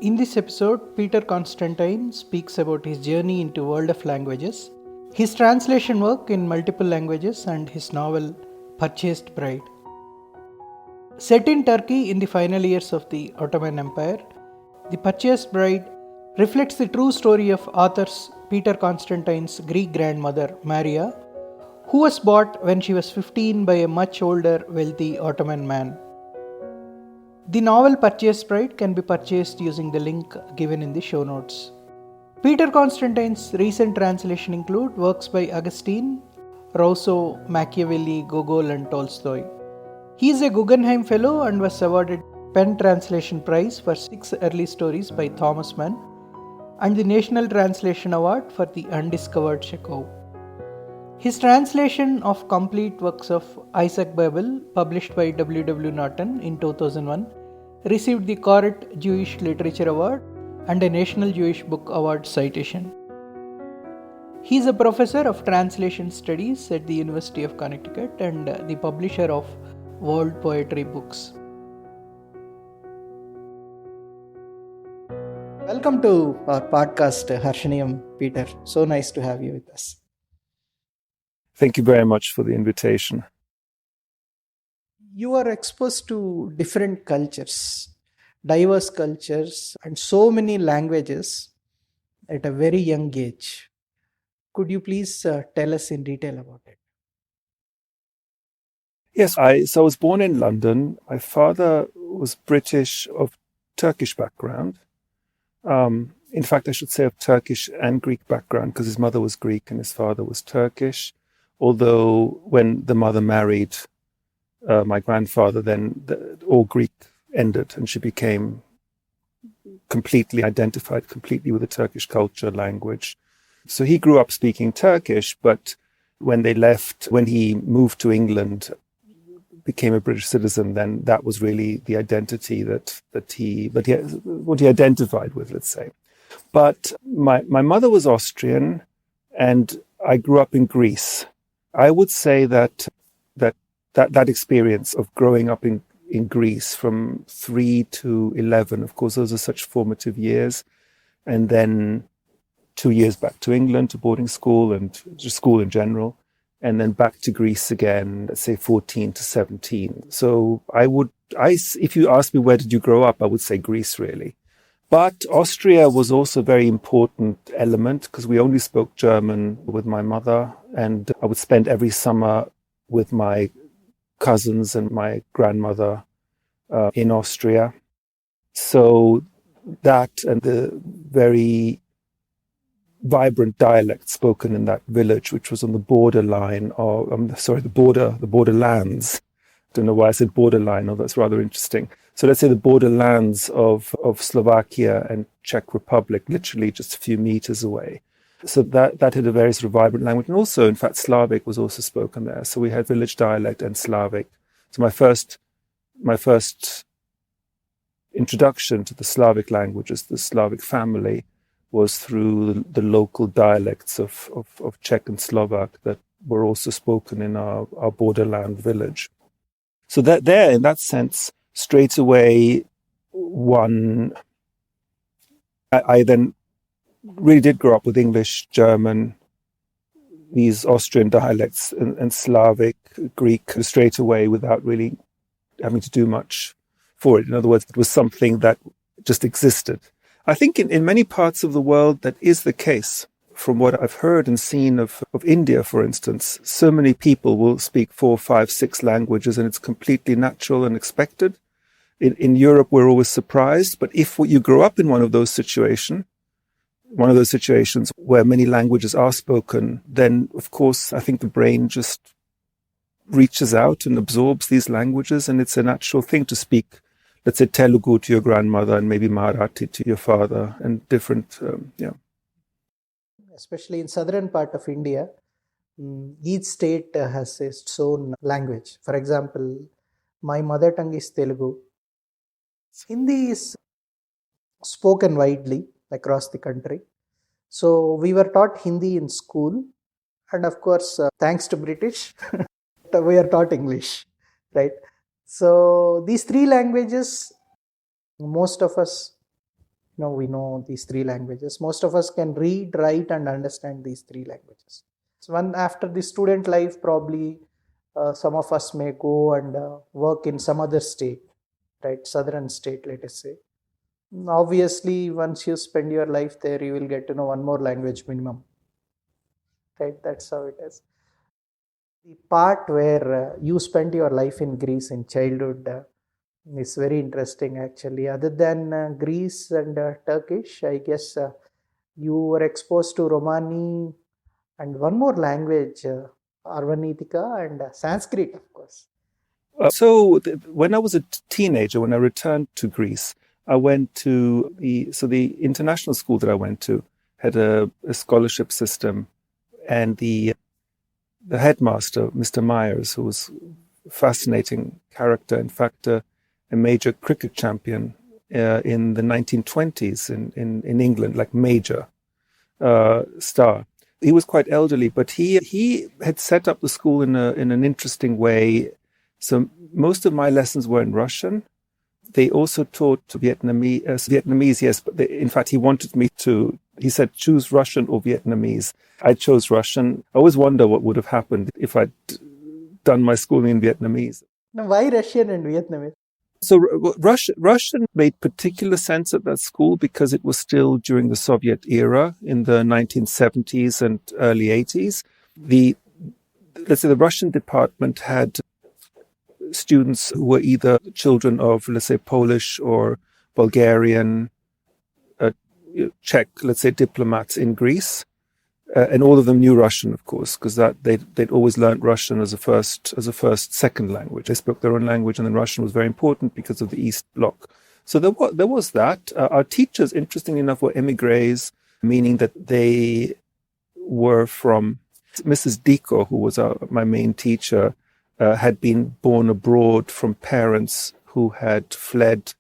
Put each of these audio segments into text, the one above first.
In this episode, Peter Constantine speaks about his journey into world of languages, his translation work in multiple languages, and his novel Purchased Bride. Set in Turkey in the final years of the Ottoman Empire, The Purchased Bride reflects the true story of author Peter Constantine's Greek grandmother, Maria, who was bought when she was 15 by a much older, wealthy Ottoman man. The novel Purchased Bride can be purchased using the link given in the show notes. Peter Constantine's recent translation include works by Augustine, Rousseau, Machiavelli, Gogol and Tolstoy. He is a Guggenheim Fellow and was awarded Pen Translation Prize for 6 early stories by Thomas Mann and the National Translation Award for the Undiscovered Chekhov. His translation of complete works of Isaac Babel, published by W. Norton in 2001, received the Koret Jewish Literature Award and a National Jewish Book Award citation. He is a professor of translation studies at the University of Connecticut and the publisher of World Poetry books. Welcome to our podcast, Harshaniyam, Peter. So nice to have you with us. Thank you very much for the invitation. You are exposed to different cultures, diverse cultures, and so many languages at a very young age. Could you please tell us in detail about it? Yes, I was born in London. My father was British of Turkish background. In fact, I should say of Turkish and Greek background because his mother was Greek and his father was Turkish. Although when the mother married my grandfather, then all Greek ended and she became completely identified completely with the Turkish culture, language. So he grew up speaking Turkish, but when he moved to England, became a British citizen, then that was really the identity what he identified with, let's say. But my mother was Austrian and I grew up in Greece. I would say that experience of growing up in Greece from 3 to 11, of course, those are such formative years. And then 2 years back to England, to boarding school and just school in general. And then back to Greece again, let's say 14 to 17. So if you ask me where did you grow up, I would say Greece really. But Austria was also a very important element because we only spoke German with my mother, and I would spend every summer with my cousins and my grandmother in Austria. So that and the very vibrant dialect spoken in that village, which was on the borderline of, the borderlands. I don't know why I said borderline, that's rather interesting. So let's say the borderlands of Slovakia and Czech Republic, literally just a few meters away. So that had a very sort of vibrant language. And also, in fact, Slavic was also spoken there. So we had village dialect and Slavic. So my first introduction to the Slavic languages, the Slavic family, was through the local dialects of Czech and Slovak that were also spoken in our borderland village. So that there, in that sense, straight away, I then really did grow up with English, German, these Austrian dialects and Slavic, Greek straight away without really having to do much for it. In other words, it was something that just existed. I think in many parts of the world that is the case. From what I've heard and seen of India, for instance, so many people will speak 4, 5, 6 languages and it's completely natural and expected. In Europe, we're always surprised. But if you grow up in one of those situations where many languages are spoken, then, of course, I think the brain just reaches out and absorbs these languages. And it's a natural thing to speak, let's say, Telugu to your grandmother and maybe Marathi to your father and different, Especially in southern part of India, each state has its own language. For example, my mother tongue is Telugu. Hindi is spoken widely across the country. So we were taught Hindi in school. And of course, thanks to British, we are taught English, right? So these 3 languages, most of us we know these three languages. Most of us can read, write, and understand these three languages. So after the student life, probably some of us may go and work in some other state, right? Southern state, let us say. Obviously, once you spend your life there, you will get to know one more language minimum, right? That's how it is. The part where you spent your life in Greece in childhood is very interesting, actually. Other than Greece and Turkish, I guess you were exposed to Romani and one more language, Arvanitika and Sanskrit, of course. When I was a teenager, when I returned to Greece, I went to the international school that I went to had a scholarship system, and the headmaster, Mr. Myers, who was a fascinating character, in fact, a major cricket champion in the 1920s in England, like major star. He was quite elderly, but he had set up the school in an interesting way. So most of my lessons were in Russian. They also taught Vietnamese, yes, but in fact, he said, choose Russian or Vietnamese. I chose Russian. I always wonder what would have happened if I'd done my schooling in Vietnamese. Now, why Russian and Vietnamese? So Russian made particular sense at that school because it was still during the Soviet era in the 1970s and early 80s. Let's say the Russian department had students who were either children of, let's say, Polish or Bulgarian, Czech, let's say, diplomats in Greece. And all of them knew Russian, of course, because they'd always learned Russian as a second language. They spoke their own language, and then Russian was very important because of the East Bloc. So there was that. Our teachers, interestingly enough, were émigrés, meaning that they were from Mrs. Diko, who was my main teacher, had been born abroad from parents who had fled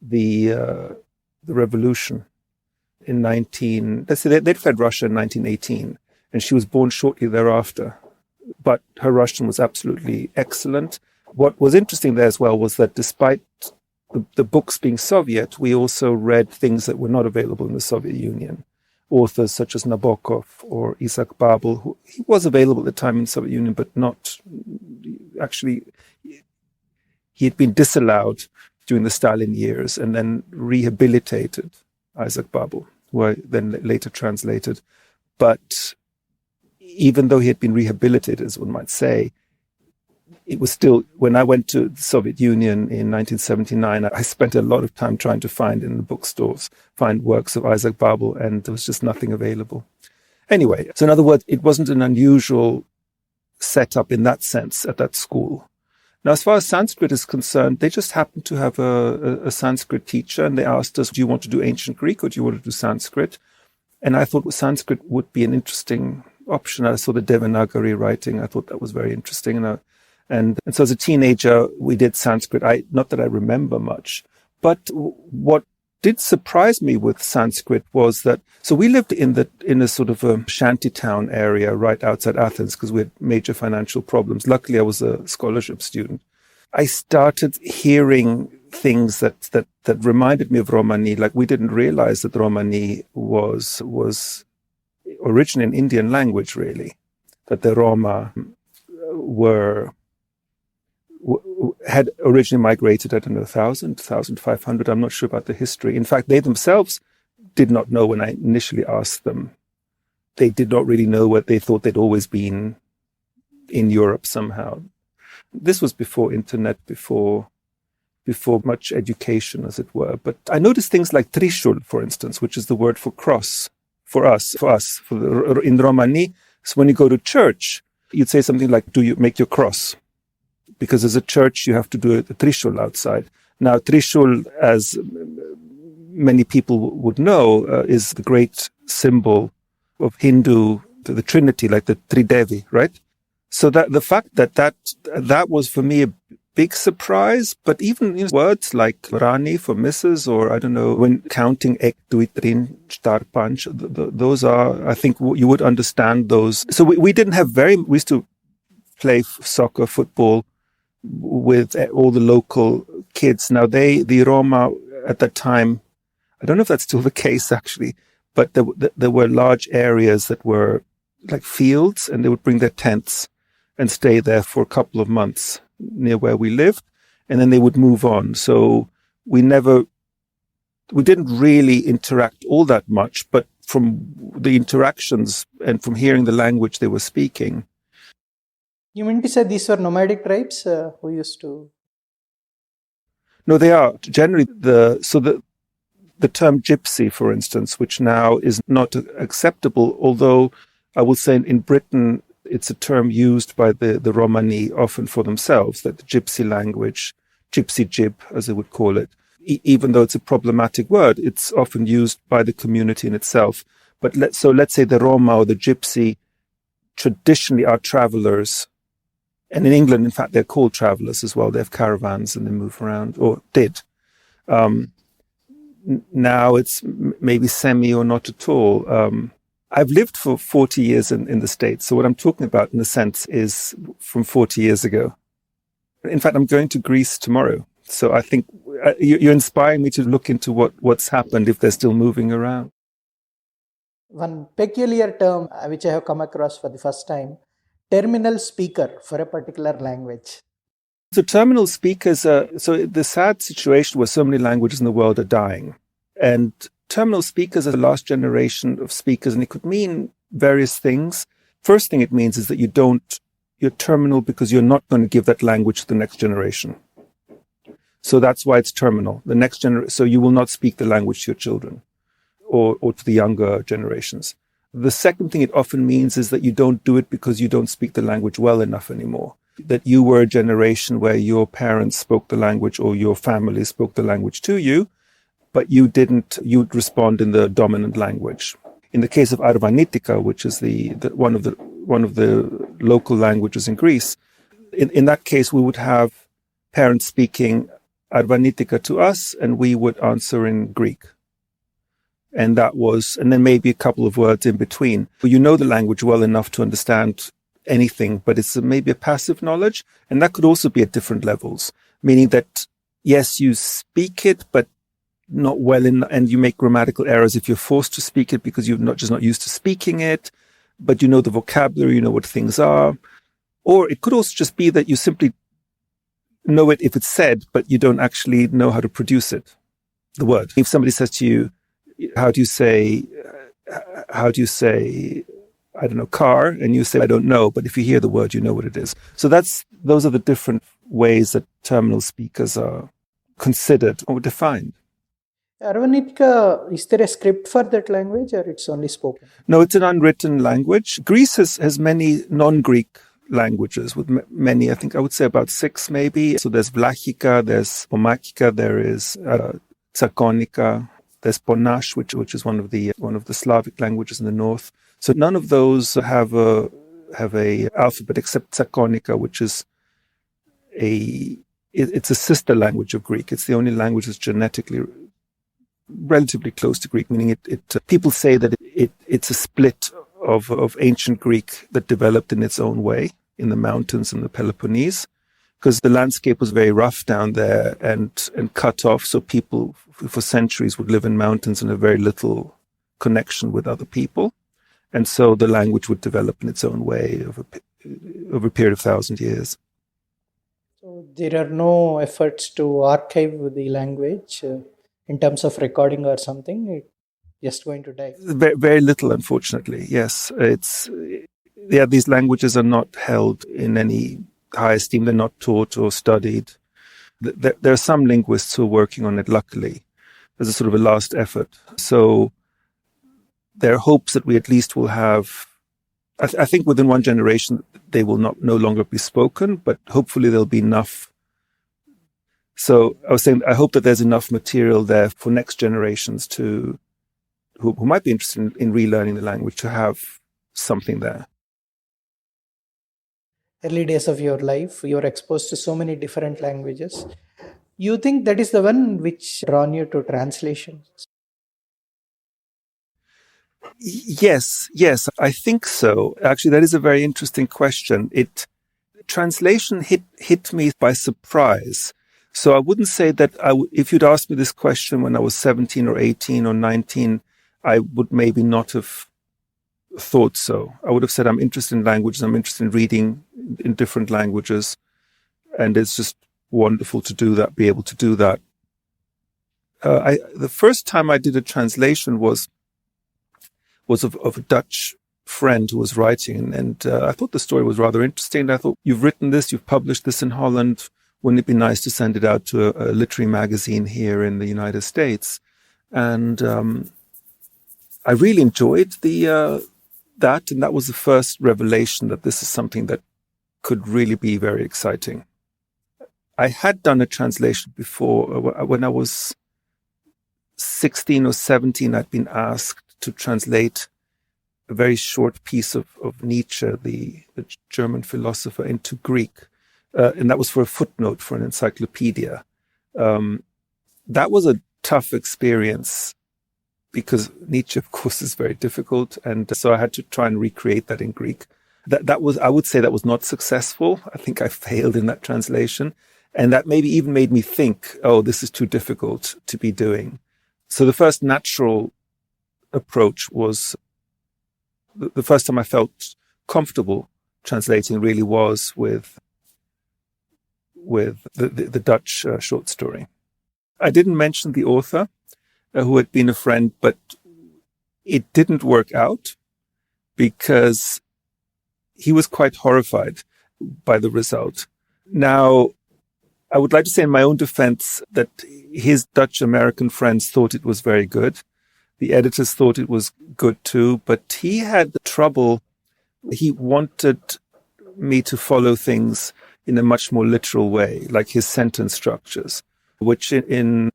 the revolution in they'd fled Russia in 1918, and she was born shortly thereafter. But her Russian was absolutely excellent. What was interesting there as well was that despite the books being Soviet, we also read things that were not available in the Soviet Union. Authors such as Nabokov or Isaac Babel, he was available at the time in the Soviet Union, but not actually. He had been disallowed during the Stalin years and then rehabilitated, Isaac Babel, who I then later translated. But even though he had been rehabilitated, as one might say, it was still, when I went to the Soviet Union in 1979, I spent a lot of time trying to find in the bookstores, find works of Isaac Babel, and there was just nothing available. Anyway, so in other words, it wasn't an unusual setup in that sense at that school. Now, as far as Sanskrit is concerned, they just happened to have a Sanskrit teacher, and they asked us, do you want to do ancient Greek or do you want to do Sanskrit? And I thought Sanskrit would be an interesting option. I saw the Devanagari writing. I thought that was very interesting. And so as a teenager, we did Sanskrit. Not that I remember much, but what did surprise me with Sanskrit was that, so we lived in a sort of a shantytown area right outside Athens because we had major financial problems. Luckily, I was a scholarship student. I started hearing things that reminded me of Romani. Like, we didn't realize that Romani was originally an Indian language, really, that the Roma had originally migrated, I don't know, 1,000, 1,500. I'm not sure about the history. In fact, they themselves did not know when I initially asked them. They did not really know what they thought they'd always been in Europe somehow. This was before internet, before much education, as it were. But I noticed things like trishul, for instance, which is the word for cross, for us, in Romani. So when you go to church, you'd say something like, do you make your cross? Because as a church, you have to do a trishul outside. Now, trishul, as many people would know, is the great symbol of Hindu, the Trinity, like the Tridevi, right? So that the fact that was for me a big surprise. But even words like Rani for Mrs., or I don't know, when counting ek, dui, trin, chtar, panch, those are, I think you would understand those. So we didn't have we used to play soccer, football with all the local kids. Now the Roma at that time, I don't know if that's still the case, actually, but there were large areas that were like fields, and they would bring their tents and stay there for a couple of months near where we lived, and then they would move on. So we didn't really interact all that much, but from the interactions and from hearing the language they were speaking. You mean to say these were nomadic tribes who used to... No, they are. Generally, the term gypsy, for instance, which now is not acceptable, although I will say in Britain, it's a term used by the Romani often for themselves, that the gypsy language, gypsy jib, as they would call it, even though it's a problematic word, it's often used by the community in itself. But let's say the Roma or the gypsy traditionally are travelers. And in England, in fact, they're called travelers as well. They have caravans and they move around, or did. Now it's maybe semi or not at all. I've lived for 40 years in the States. So what I'm talking about, in a sense, is from 40 years ago. In fact, I'm going to Greece tomorrow. So I think you're inspiring me to look into what's happened if they're still moving around. One peculiar term which I have come across for the first time, terminal speaker for a particular language. So terminal speakers, so the sad situation where so many languages in the world are dying. And terminal speakers are the last generation of speakers, and it could mean various things. First thing it means is that you're terminal because you're not going to give that language to the next generation. So that's why it's terminal. The next generation, so you will not speak the language to your children or to the younger generations. The second thing it often means is that you don't do it because you don't speak the language well enough anymore. That you were a generation where your parents spoke the language or your family spoke the language to you, but you'd respond in the dominant language. In the case of Arvanitika, which is one of the local languages in Greece, in that case we would have parents speaking Arvanitika to us, and we would answer in Greek. And then maybe a couple of words in between. You know the language well enough to understand anything, but it's maybe a passive knowledge. And that could also be at different levels, meaning that, yes, you speak it, but not well and you make grammatical errors if you're forced to speak it because you're not used to speaking it, but you know the vocabulary, you know what things are. Or it could also just be that you simply know it if it's said, but you don't actually know how to produce it, the word. If somebody says to you, how do you say, I don't know, car? And you say, I don't know. But if you hear the word, you know what it is. So those are the different ways that terminal speakers are considered or defined. Arvanitika, is there a script for that language or it's only spoken? No, it's an unwritten language. Greece has many non-Greek languages with many, I think I would say about 6 maybe. So there's Vlachika, there's Pomachika, there is Tsakonika, there's Ponash, which is one of the Slavic languages in the north. So none of those have a alphabet except Tsakonika, which is it's a sister language of Greek. It's the only language that's genetically relatively close to Greek, meaning people say that it's a split of ancient Greek that developed in its own way in the mountains in the Peloponnese, because the landscape was very rough down there and cut off. So people for centuries would live in mountains and have very little connection with other people. And so the language would develop in its own way over a period of 1,000 years. So there are no efforts to archive the language in terms of recording or something? It's just going to die? Very, very little, unfortunately, yes. These languages are not held in any high esteem. They're not taught or studied. There are some linguists who are working on it, luckily, as a sort of a last effort. So there are hopes that we at least will have, I think within one generation, they will no longer be spoken, but hopefully there'll be enough. So I was saying, I hope that there's enough material there for next generations who might be interested in relearning the language to have something there. Early days of your life, you're exposed to so many different languages. You think that is the one which drawn you to translations? Yes, I think so. Actually, that is a very interesting question. Translation hit me by surprise. So I wouldn't say that if you'd asked me this question when I was 17 or 18 or 19, I would maybe not have thought so. I would have said I'm interested in languages, I'm interested in reading in different languages, and it's just wonderful to do that, be able to do that. The first time I did a translation was of a Dutch friend who was writing, and I thought the story was rather interesting. I thought, you've written this, you've published this in Holland, wouldn't it be nice to send it out to a literary magazine here in the United States? And I really enjoyed that, and that was the first revelation that this is something that could really be very exciting. I had done a translation before. When I was 16 or 17, I'd been asked to translate a very short piece of Nietzsche, the German philosopher, into Greek. And that was for a footnote for an encyclopedia. That was a tough experience because Nietzsche, of course, is very difficult. And so I had to try and recreate that in Greek. That was, I would say that was not successful. I think I failed in that translation. And that maybe even made me think, oh, this is too difficult to be doing. So the first natural approach was, the first time I felt comfortable translating really was with the Dutch short story. I didn't mention the author who had been a friend, but it didn't work out because he was quite horrified by the result. Now, I would like to say in my own defense that his Dutch-American friends thought it was very good. The editors thought it was good too, but he had trouble. He wanted me to follow things in a much more literal way, like his sentence structures, which in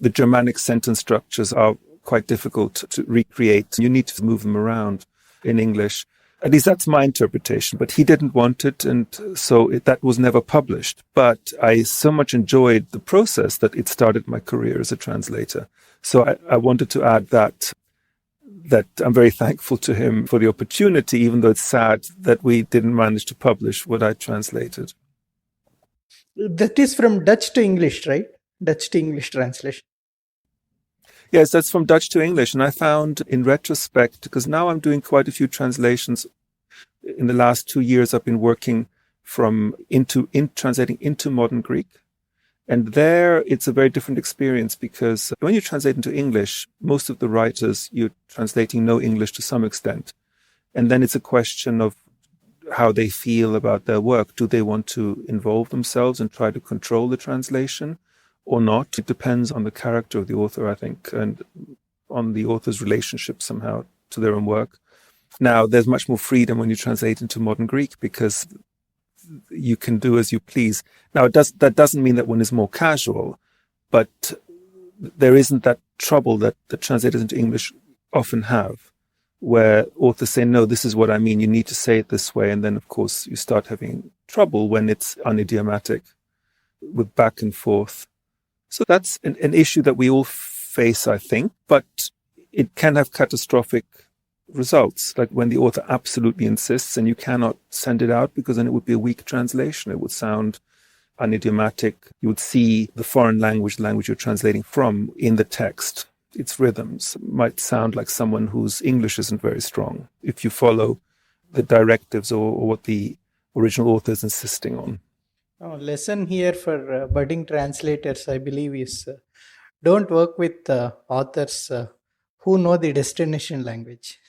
the Germanic sentence structures are quite difficult to recreate. You need to move them around in English. At least that's my interpretation, but he didn't want it, and so that was never published. But I so much enjoyed the process that it started my career as a translator. So I wanted to add that I'm very thankful to him for the opportunity, even though it's sad that we didn't manage to publish what I translated. That is from Dutch to English, right? Dutch to English translation. Yes, that's from Dutch to English. And I found in retrospect, because now I'm doing quite a few translations. In the last 2 years, I've been working translating into modern Greek. And there, it's a very different experience because when you translate into English, most of the writers, you're translating no English to some extent. And then it's a question of how they feel about their work. Do they want to involve themselves and try to control the translation or not? It depends on the character of the author, I think, and on the author's relationship somehow to their own work. Now, there's much more freedom when you translate into modern Greek because you can do as you please. Now, that doesn't mean that one is more casual, but there isn't that trouble that the translators into English often have, where authors say, no, this is what I mean, you need to say it this way. And then, of course, you start having trouble when it's unidiomatic with back and forth. So that's an issue that we all face, I think, but it can have catastrophic results, like when the author absolutely insists and you cannot send it out because then it would be a weak translation. It would sound unidiomatic. You would see the foreign language, the language you're translating from, in the text. Its rhythms might sound like someone whose English isn't very strong if you follow the directives or what the original author is insisting on. Lesson here for budding translators, I believe, is don't work with authors who know the destination language.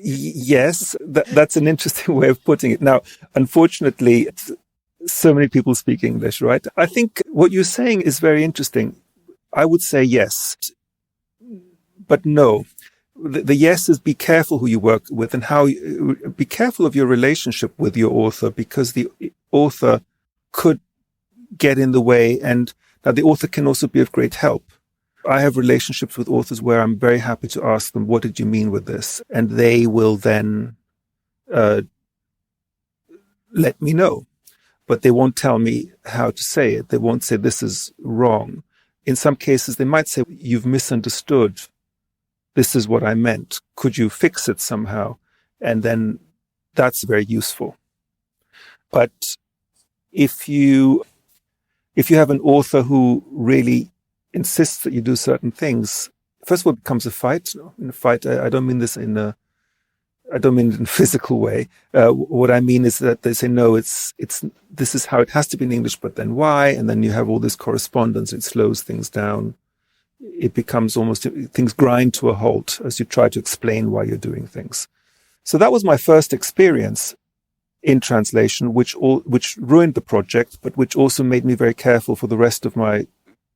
Yes, that's an interesting way of putting it. Now, unfortunately, so many people speak English, right? I think what you're saying is very interesting. I would say yes, but no. The yes is be careful who you work with and be careful of your relationship with your author, because the author could get in the way, and now the author can also be of great help. I have relationships with authors where I'm very happy to ask them, what did you mean with this? And they will then let me know, but they won't tell me how to say it. They won't say this is wrong. In some cases, they might say, you've misunderstood. This is what I meant. Could you fix it somehow? And then that's very useful. But if you if you have an author who really insists that you do certain things, first of all, it becomes a fight. In a fight, I don't mean this I don't mean it in a physical way. What I mean is that they say, no, this is how it has to be in English, but then why? And then you have all this correspondence. It slows things down. It becomes things grind to a halt as you try to explain why you're doing things. So that was my first experience in translation, which ruined the project, but which also made me very careful for the rest of my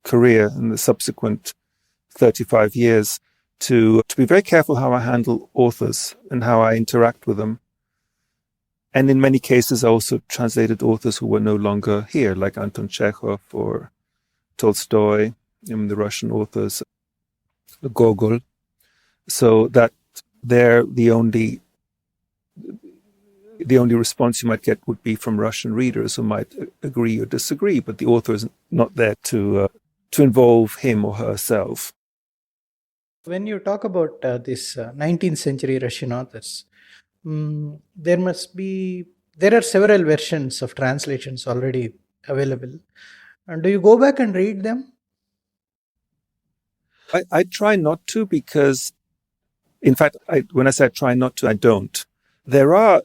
career in the subsequent 35 years to be very careful how I handle authors and how I interact with them. And in many cases, I also translated authors who were no longer here, like Anton Chekhov or Tolstoy, the Russian authors, Gogol. So that they're the only response you might get would be from Russian readers who might agree or disagree, but the author is not there to involve him or herself. When you talk about these 19th century Russian authors, there are several versions of translations already available. And do you go back and read them? I try not to because, in fact, when I say I try not to, I don't. There are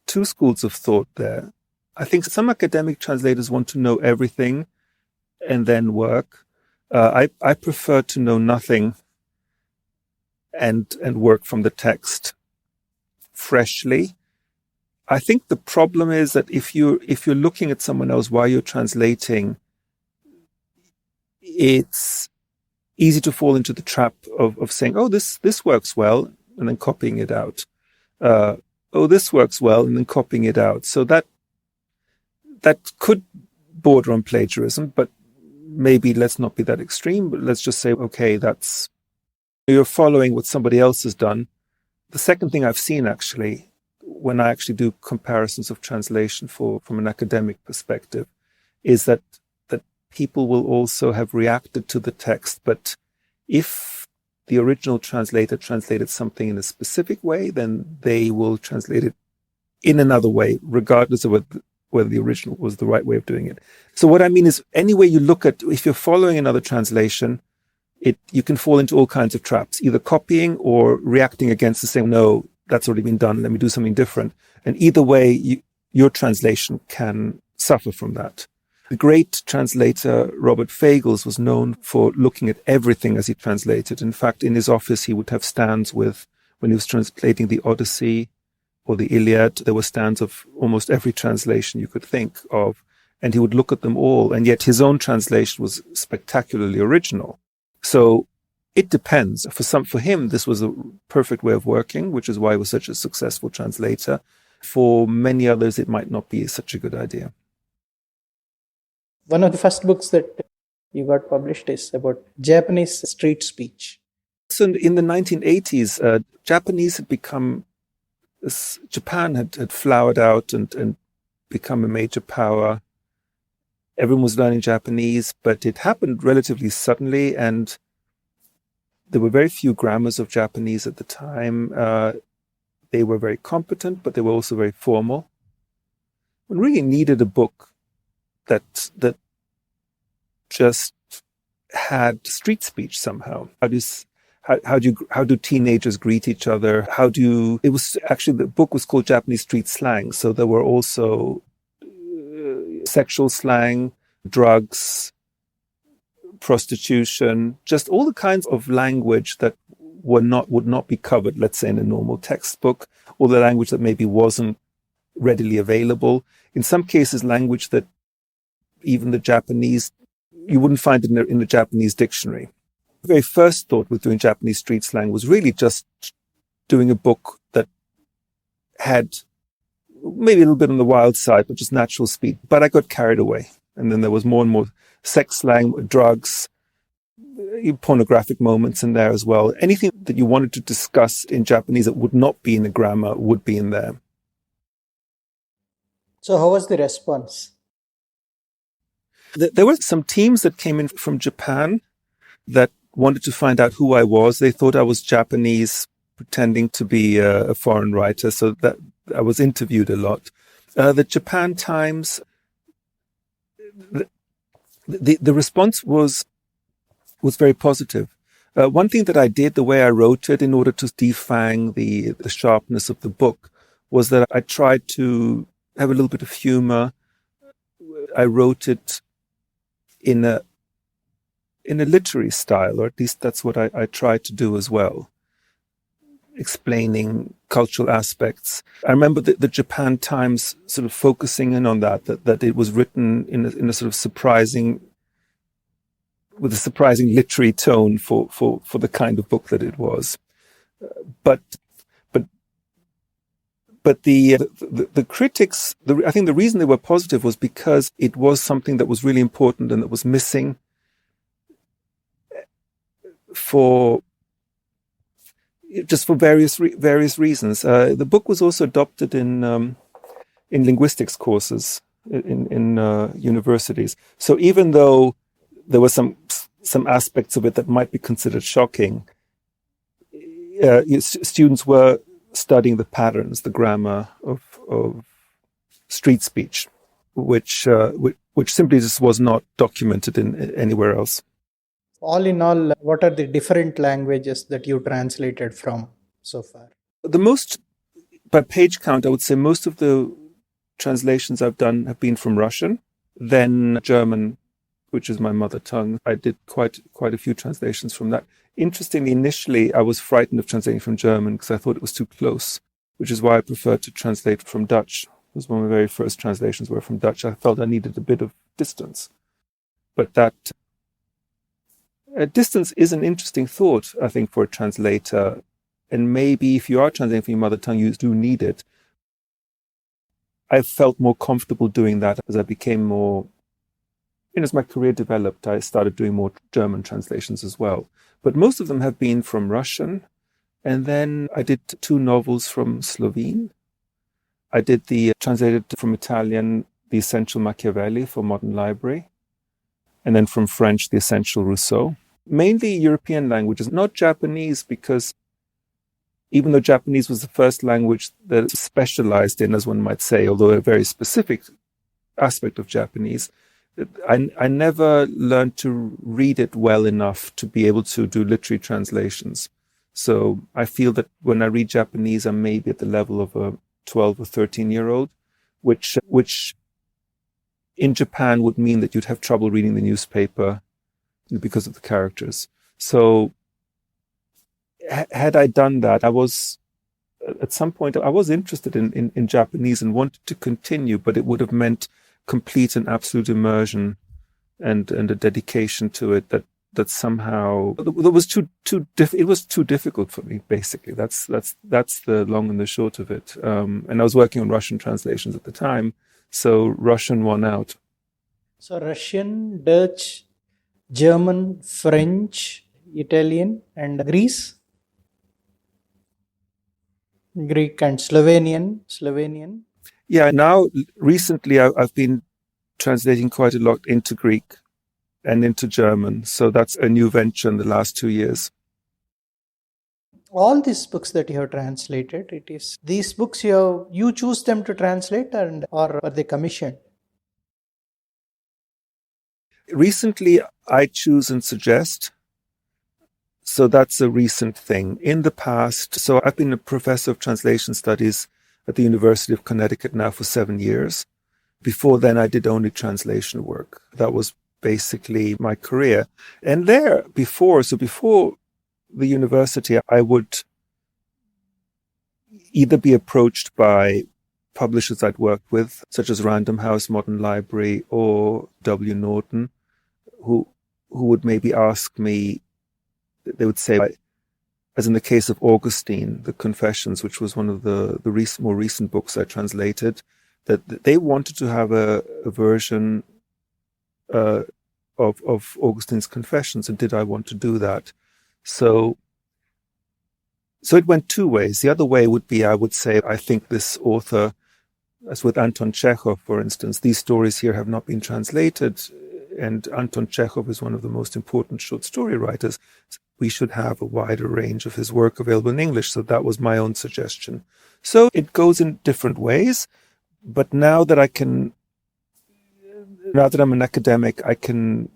two schools of thought there. I think some academic translators want to know everything and then work. I prefer to know nothing and work from the text freshly. I think the problem is that if you're looking at someone else while you're translating, it's easy to fall into the trap of saying, oh, this works well, and then copying it out. Oh, this works well, and then copying it out. So that could border on plagiarism, but maybe let's not be that extreme, but let's just say, okay, you're following what somebody else has done. The second thing I've seen, actually, when I actually do comparisons of translation from an academic perspective, is that people will also have reacted to the text. But if the original translator translated something in a specific way, then they will translate it in another way, regardless of whether the original was the right way of doing it. So what I mean is, any way you look at, if you're following another translation, you can fall into all kinds of traps, either copying or reacting against the saying, no, that's already been done, let me do something different. And either way, your translation can suffer from that. The great translator Robert Fagles was known for looking at everything as he translated. In fact, in his office, he would have stands when he was translating the Odyssey or the Iliad, there were stands of almost every translation you could think of, and he would look at them all, and yet his own translation was spectacularly original. So it depends. For him, this was a perfect way of working, which is why he was such a successful translator. For many others, it might not be such a good idea. One of the first books that you got published is about Japanese street speech. So in the 1980s, Japanese had become, Japan had flowered out and become a major power. Everyone was learning Japanese, but it happened relatively suddenly, and there were very few grammars of Japanese at the time. They were very competent, but they were also very formal. One really needed a book that just had street speech somehow. How do teenagers greet each other? It was actually, the book was called Japanese Street Slang. So there were also sexual slang, drugs, prostitution, just all the kinds of language that would not be covered, let's say, in a normal textbook, or the language that maybe wasn't readily available. In some cases, language that even the Japanese, you wouldn't find it in the Japanese dictionary. The very first thought with doing Japanese street slang was really just doing a book that had maybe a little bit on the wild side, but just natural speed. But I got carried away. And then there was more and more sex slang, drugs, pornographic moments in there as well. Anything that you wanted to discuss in Japanese that would not be in the grammar would be in there. So how was the response? There were some teams that came in from Japan that wanted to find out who I was. They thought I was Japanese, pretending to be a foreign writer, so that I was interviewed a lot. The Japan Times, the response was very positive. One thing that I did, the way I wrote it, in order to defang the sharpness of the book, was that I tried to have a little bit of humor. I wrote it in a literary style, or at least that's what I tried to do as well, explaining cultural aspects. I remember the Japan Times sort of focusing in on that it was written in a sort of with a surprising literary tone for the kind of book that it was. But the critics, I think the reason they were positive was because it was something that was really important and that was missing for various reasons. The book was also adopted in linguistics courses in universities. So even though there were some aspects of it that might be considered shocking, students were studying the patterns, the grammar of street speech, which simply just was not documented anywhere else. All in all, what are the different languages that you translated from so far? The most, by page count, I would say most of the translations I've done have been from Russian, then German, which is my mother tongue. I did quite a few translations from that. Interestingly, initially, I was frightened of translating from German because I thought it was too close, which is why I preferred to translate from Dutch. It was one of my very first translations were from Dutch. I felt I needed a bit of distance. But that distance is an interesting thought, I think, for a translator. And maybe if you are translating from your mother tongue, you do need it. I felt more comfortable doing that as I became more, as my career developed, I started doing more German translations as well. But most of them have been from Russian. And then I did 2 novels from Slovene. I did translated from Italian, The Essential Machiavelli for Modern Library. And then from French, The Essential Rousseau. Mainly European languages, not Japanese, because even though Japanese was the first language that specialized in, as one might say, although a very specific aspect of Japanese, I never learned to read it well enough to be able to do literary translations. So I feel that when I read Japanese, I'm maybe at the level of a 12 or 13-year-old, which in Japan would mean that you'd have trouble reading the newspaper because of the characters. So had I done that, at some point, I was interested in Japanese and wanted to continue, but it would have meant complete and absolute immersion and a dedication to it that somehow it was too difficult for me. Basically, that's the long and the short of it. And I was working on Russian translations at the time, so Russian won out. So Russian, Dutch, German, French, Italian, and Greek and Slovenian. Yeah, now recently I've been translating quite a lot into Greek and into German. So that's a new venture in the last 2 years. All these books that you have translated, it is these books you choose them to translate or are they commissioned? Recently, I choose and suggest. So that's a recent thing. In the past, so I've been a professor of translation studies at the University of Connecticut now for 7 years. Before then, I did only translation work. That was basically my career. And before the university, I would either be approached by publishers I'd worked with, such as Random House, Modern Library, or W. Norton, who would maybe ask me, they would say, as in the case of Augustine, The Confessions, which was one of the more recent books I translated, that they wanted to have a version of Augustine's Confessions, and did I want to do that? So it went 2 ways. The other way would be, I would say, I think this author, as with Anton Chekhov, for instance, these stories here have not been translated, and Anton Chekhov is one of the most important short story writers. We should have a wider range of his work available in English. So that was my own suggestion. So it goes in different ways. But now that Now that I'm an academic, I can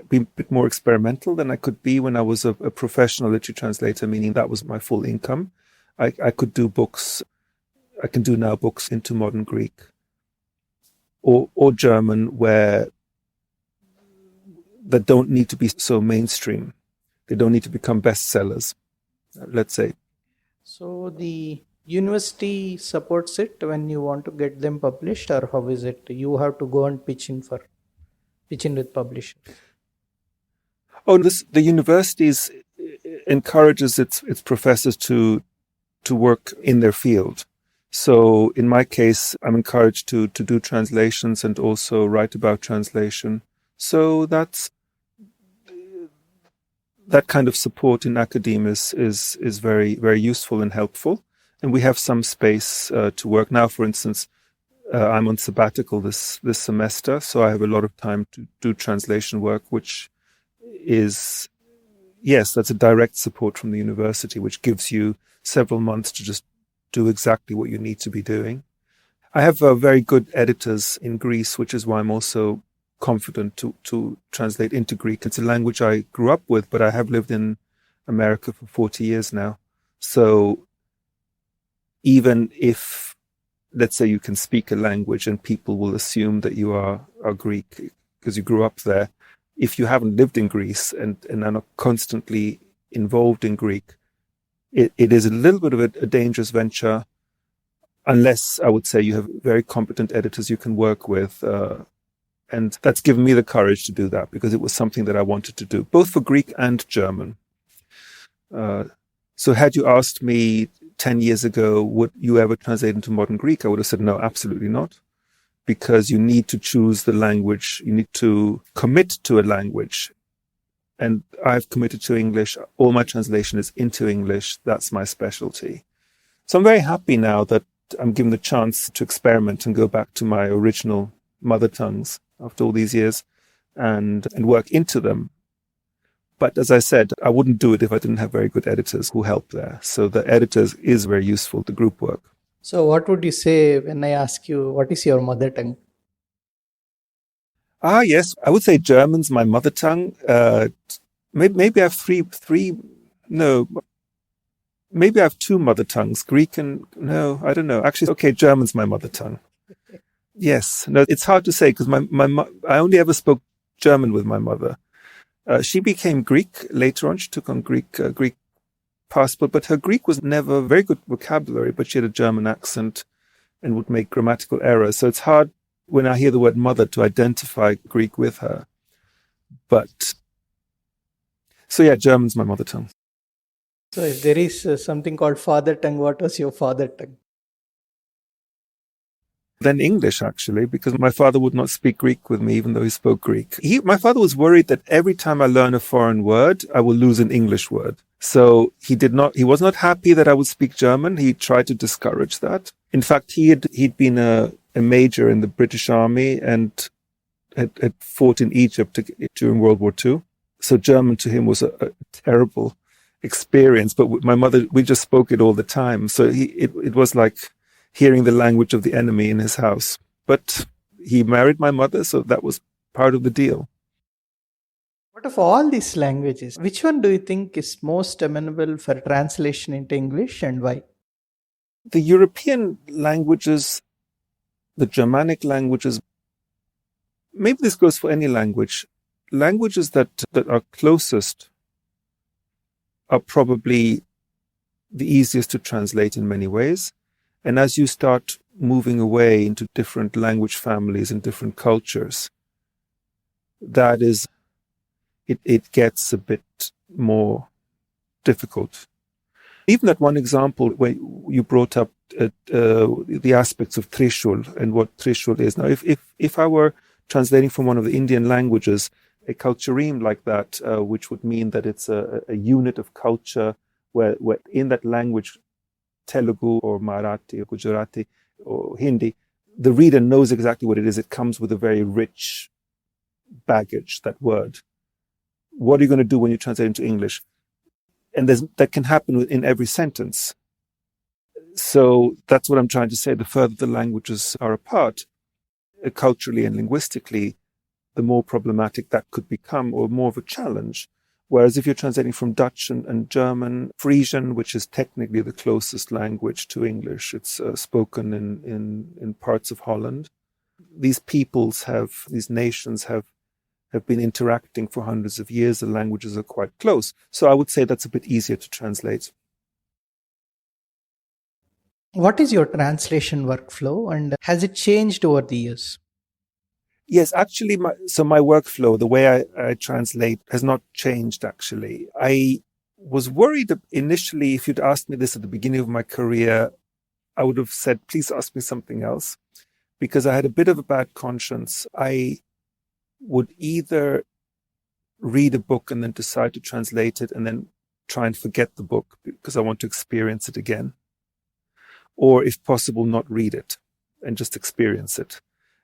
be a bit more experimental than I could be when I was a professional literature translator, meaning that was my full income. I could do books. I can do now books into modern Greek or German that don't need to be so mainstream. They don't need to become bestsellers, let's say. So the university supports it when you want to get them published, or how is it? You have to go and pitch in with publishers. Oh, the universities encourages its professors to work in their field. So in my case, I'm encouraged to do translations and also write about translation. So that kind of support in academia is very, very useful and helpful. And we have some space to work. Now, for instance, I'm on sabbatical this semester, so I have a lot of time to do translation work, which is, yes, that's a direct support from the university, which gives you several months to just do exactly what you need to be doing. I have very good editors in Greece, which is why I'm also confident to translate into Greek. It's a language I grew up with, but I have lived in America for 40 years now. So even if, let's say, you can speak a language and people will assume that you are Greek because you grew up there, if you haven't lived in Greece and are not constantly involved in Greek, it is a little bit of a dangerous venture, unless, I would say, you have very competent editors you can work with. And that's given me the courage to do that, because it was something that I wanted to do, both for Greek and German. So had you asked me 10 years ago, would you ever translate into modern Greek? I would have said, no, absolutely not. Because you need to choose the language. You need to commit to a language. And I've committed to English. All my translation is into English. That's my specialty. So I'm very happy now that I'm given the chance to experiment and go back to my original mother tongues after all these years and work into them. But as I said, I wouldn't do it if I didn't have very good editors who help there. So the editors is very useful, the group work. So what would you say when I ask you, what is your mother tongue? Yes, I would say German's my mother tongue. Maybe I have maybe I have two mother tongues, Greek and, no, I don't know. Actually, okay, German's my mother tongue. Yes, no, it's hard to say because I only ever spoke German with my mother. She became Greek later on. She took on Greek passport, but her Greek was never very good vocabulary, but she had a German accent and would make grammatical errors. So it's hard when I hear the word mother to identify Greek with her. But, so yeah, German's my mother tongue. So if there is something called father tongue, what was your father tongue? Then English, actually, because my father would not speak Greek with me, even though he spoke Greek. My father was worried that every time I learn a foreign word, I will lose an English word. So he was not happy that I would speak German. He tried to discourage that. In fact, he'd been a major in the British Army and had fought in Egypt during World War II. So German to him was a terrible experience. But with my mother, we just spoke it all the time. So it was like hearing the language of the enemy in his house. But he married my mother, so that was part of the deal. What of all these languages, which one do you think is most amenable for translation into English, and why? The European languages, the Germanic languages, maybe this goes for any language. Languages that are closest are probably the easiest to translate in many ways. And as you start moving away into different language families and different cultures, it gets a bit more difficult. Even that one example where you brought up the aspects of Trishul and what Trishul is. Now, if I were translating from one of the Indian languages, a cultureem like that, which would mean that it's a unit of culture where in that language, Telugu or Marathi or Gujarati or Hindi, the reader knows exactly what it is. It comes with a very rich baggage, that word. What are you going to do when you translate into English? And that can happen in every sentence. So that's what I'm trying to say. The further the languages are apart, culturally and linguistically, the more problematic that could become, or more of a challenge. Whereas if you're translating from Dutch and German, Frisian, which is technically the closest language to English, it's spoken in parts of Holland. These nations have been interacting for hundreds of years. The languages are quite close. So I would say that's a bit easier to translate. What is your translation workflow, and has it changed over the years? Yes, actually, my workflow, the way I translate, has not changed, actually. I was worried initially, if you'd asked me this at the beginning of my career, I would have said, please ask me something else, because I had a bit of a bad conscience. I would either read a book and then decide to translate it and then try and forget the book because I want to experience it again, or if possible, not read it and just experience it.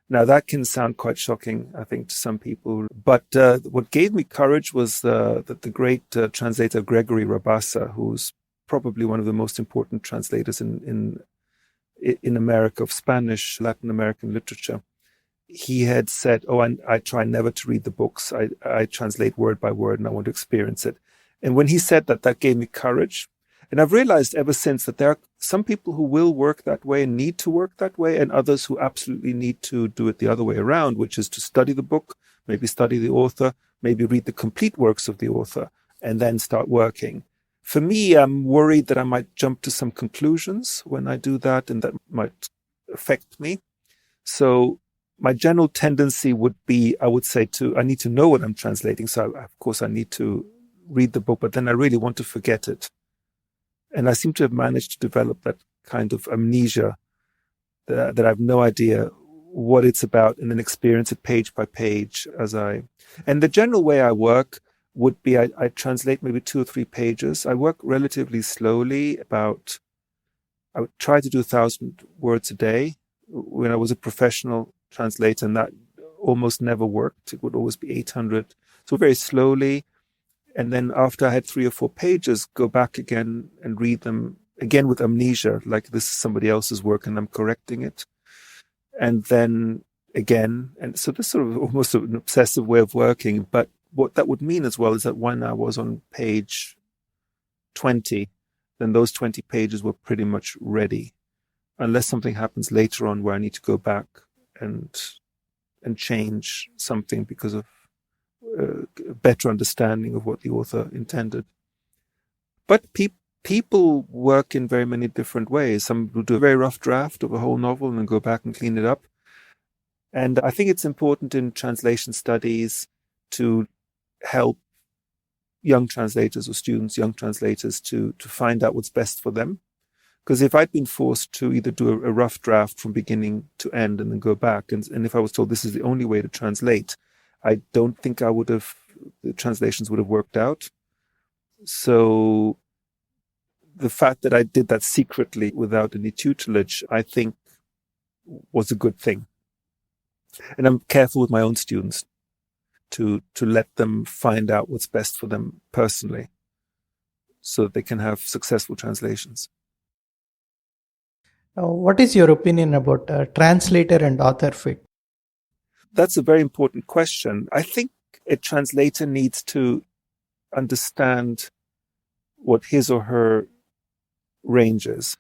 Now, that can sound quite shocking, I think, to some people. But what gave me courage was that the great translator Gregory Rabassa, who's probably one of the most important translators in America of Spanish, Latin American literature, he had said, I try never to read the books. I translate word by word and I want to experience it. And when he said that, that gave me courage. And I've realized ever since that there are some people who will work that way and need to work that way, and others who absolutely need to do it the other way around, which is to study the book, maybe study the author, maybe read the complete works of the author, and then start working. For me, I'm worried that I might jump to some conclusions when I do that, and that might affect me. So my general tendency would be, I would say, I need to know what I'm translating. So of course I need to read the book, but then I really want to forget it. And I seem to have managed to develop that kind of amnesia that I have no idea what it's about, and then experience it page by page and the general way I work would be I translate maybe 2 or 3 pages. I work relatively slowly. I would try to do 1,000 words a day. When I was a professional translator, and that almost never worked. It would always be 800. So very slowly. And then after I had 3 or 4 pages, go back again and read them again with amnesia, like this is somebody else's work and I'm correcting it. And then again. And so this sort of almost an obsessive way of working. But what that would mean as well is that when I was on page 20, then those 20 pages were pretty much ready, unless something happens later on where I need to go back and change something because of a better understanding of what the author intended. But people work in very many different ways. Some will do a very rough draft of a whole novel and then go back and clean it up. And I think it's important in translation studies to help young translators or students, young translators, to find out what's best for them. Because if I'd been forced to either do a rough draft from beginning to end and then go back, and if I was told this is the only way to translate, I don't think the translations would have worked out. So the fact that I did that secretly without any tutelage, I think was a good thing. And I'm careful with my own students to let them find out what's best for them personally so that they can have successful translations. What is your opinion about translator and author fit? That's a very important question. I think a translator needs to understand what his or her range is.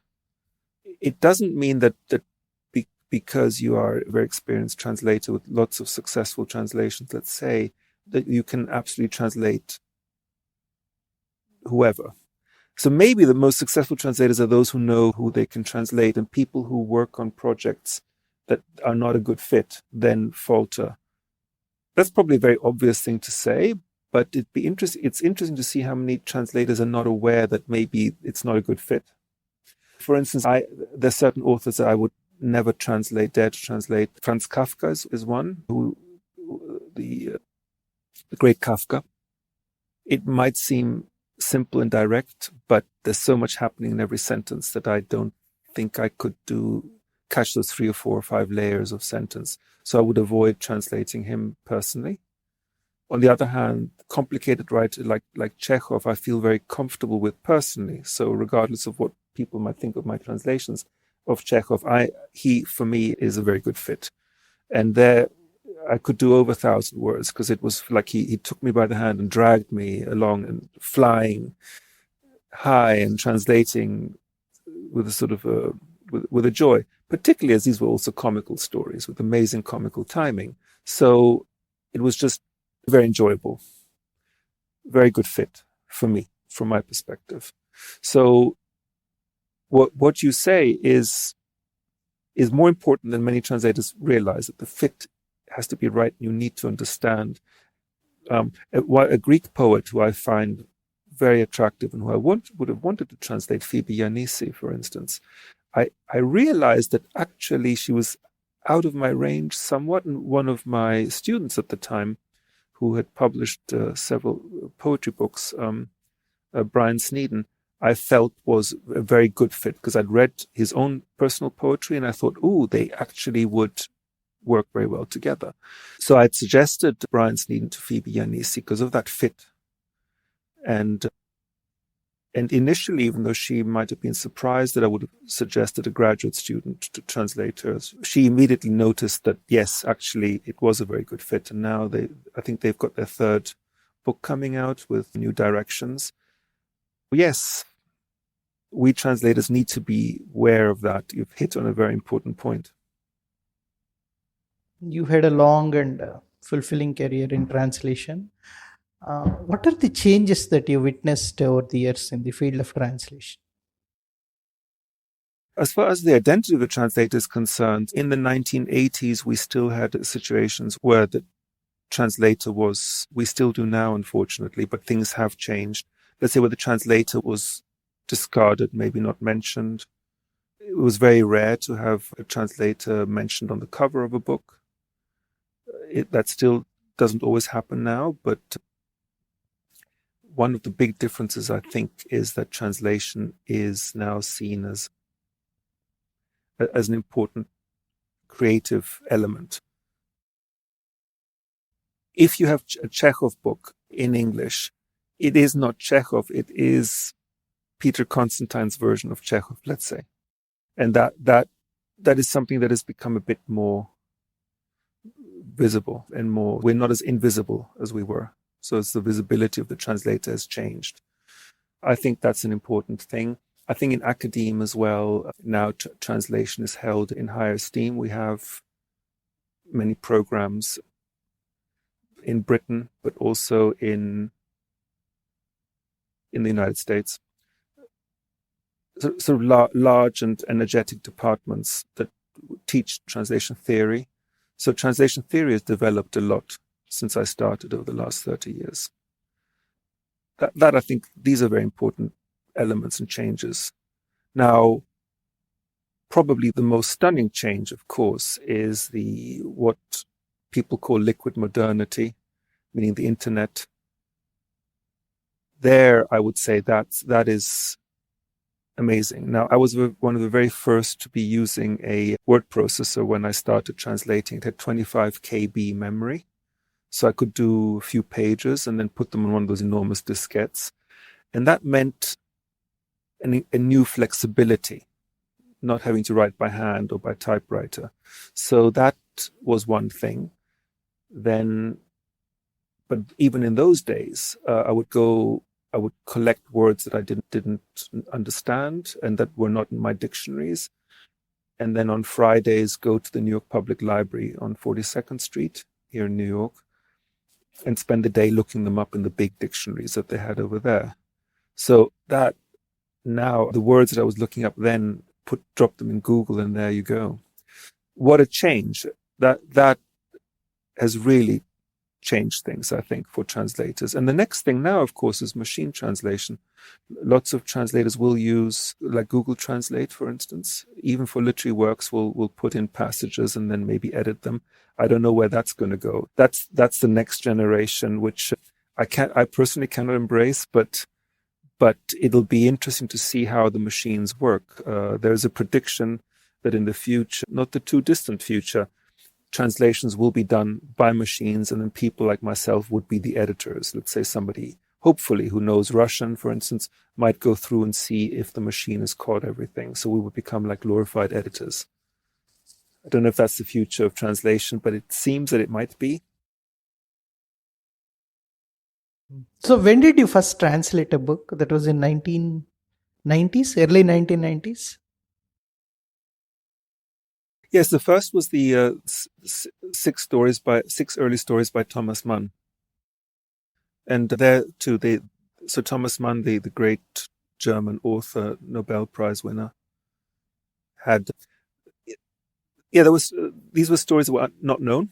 It doesn't mean that because you are a very experienced translator with lots of successful translations, let's say, that you can absolutely translate whoever. So maybe the most successful translators are those who know who they can translate, and people who work on projects that are not a good fit then falter. That's probably a very obvious thing to say, but it's interesting to see how many translators are not aware that maybe it's not a good fit. For instance, there's certain authors that I would never dare to translate. Franz Kafka is one, the great Kafka. It might seem simple and direct, but there's so much happening in every sentence that I don't think I could catch those 3 or 4 or 5 layers of sentence. So I would avoid translating him personally. On the other hand, complicated writer like Chekhov, I feel very comfortable with personally. So regardless of what people might think of my translations of Chekhov, he for me is a very good fit. And there, I could do over 1,000 words, because it was like he took me by the hand and dragged me along, and flying high and translating with a sort of with a joy, particularly as these were also comical stories with amazing comical timing. So it was just very enjoyable, very good fit for me, from my perspective. So what you say is more important than many translators realize, that the fit has to be right. You need to understand. A Greek poet who I find very attractive and who I would have wanted to translate, Phoebe Yanisi, for instance, I realized that actually she was out of my range somewhat. And one of my students at the time, who had published several poetry books, Brian Sneeden, I felt was a very good fit, because I'd read his own personal poetry and I thought, they actually would work very well together. So I'd suggested Brian Sneeden to Phoebe Yanisi because of that fit. And initially, even though she might have been surprised that I would have suggested a graduate student to translate her, she immediately noticed that, yes, actually, it was a very good fit. And now I think they've got their third book coming out with new directions. Yes, we translators need to be aware of that. You've hit on a very important point. You had a long and fulfilling career in translation. What are the changes that you witnessed over the years in the field of translation? As far as the identity of the translator is concerned, in the 1980s, we still had situations where the translator was, we still do now, unfortunately, but things have changed. Let's say where the translator was discarded, maybe not mentioned. It was very rare to have a translator mentioned on the cover of a book. That still doesn't always happen now, but one of the big differences, I think, is that translation is now seen as an important creative element. If you have a Chekhov book in English, it is not Chekhov, it is Peter Constantine's version of Chekhov, let's say. And that is something that has become a bit more visible and more, we're not as invisible as we were. So it's the visibility of the translator has changed. I think that's an important thing. I think in academe as well, now translation is held in higher esteem. We have many programs in Britain, but also in the United States. Sort of large and energetic departments that teach translation theory. So translation theory has developed a lot since I started over the last 30 years. That I think these are very important elements and changes. Now, probably the most stunning change, of course, is what people call liquid modernity, meaning the internet. There, I would say that is amazing. Now, I was one of the very first to be using a word processor when I started translating. It had 25 KB memory. So I could do a few pages and then put them on one of those enormous diskettes. And that meant a new flexibility, not having to write by hand or by typewriter. So that was one thing. Then, but even in those days, I would collect words that I didn't understand and that were not in my dictionaries. And then on Fridays, go to the New York Public Library on 42nd Street here in New York and spend the day looking them up in the big dictionaries that they had over there. So that now the words that I was looking up then, drop them in Google and there you go. What a change. That has really changed things, I think, for translators. And the next thing now, of course, is machine translation. Lots of translators will use, like Google Translate, for instance, even for literary works, will put in passages and then maybe edit them. I don't know where that's going to go. That's the next generation, which I personally cannot embrace, but it'll be interesting to see how the machines work. There's a prediction that in the future, not the too distant future, translations will be done by machines, and then people like myself would be the editors. Let's say somebody, hopefully, who knows Russian, for instance, might go through and see if the machine has caught everything. So we would become like glorified editors. I don't know if that's the future of translation, but it seems that it might be. So when did you first translate a book? That was in 1990s, early 1990s? Yes, the first was the six early stories by Thomas Mann. And there too, so Thomas Mann, the great German author, Nobel Prize winner, had, these were stories that were not known,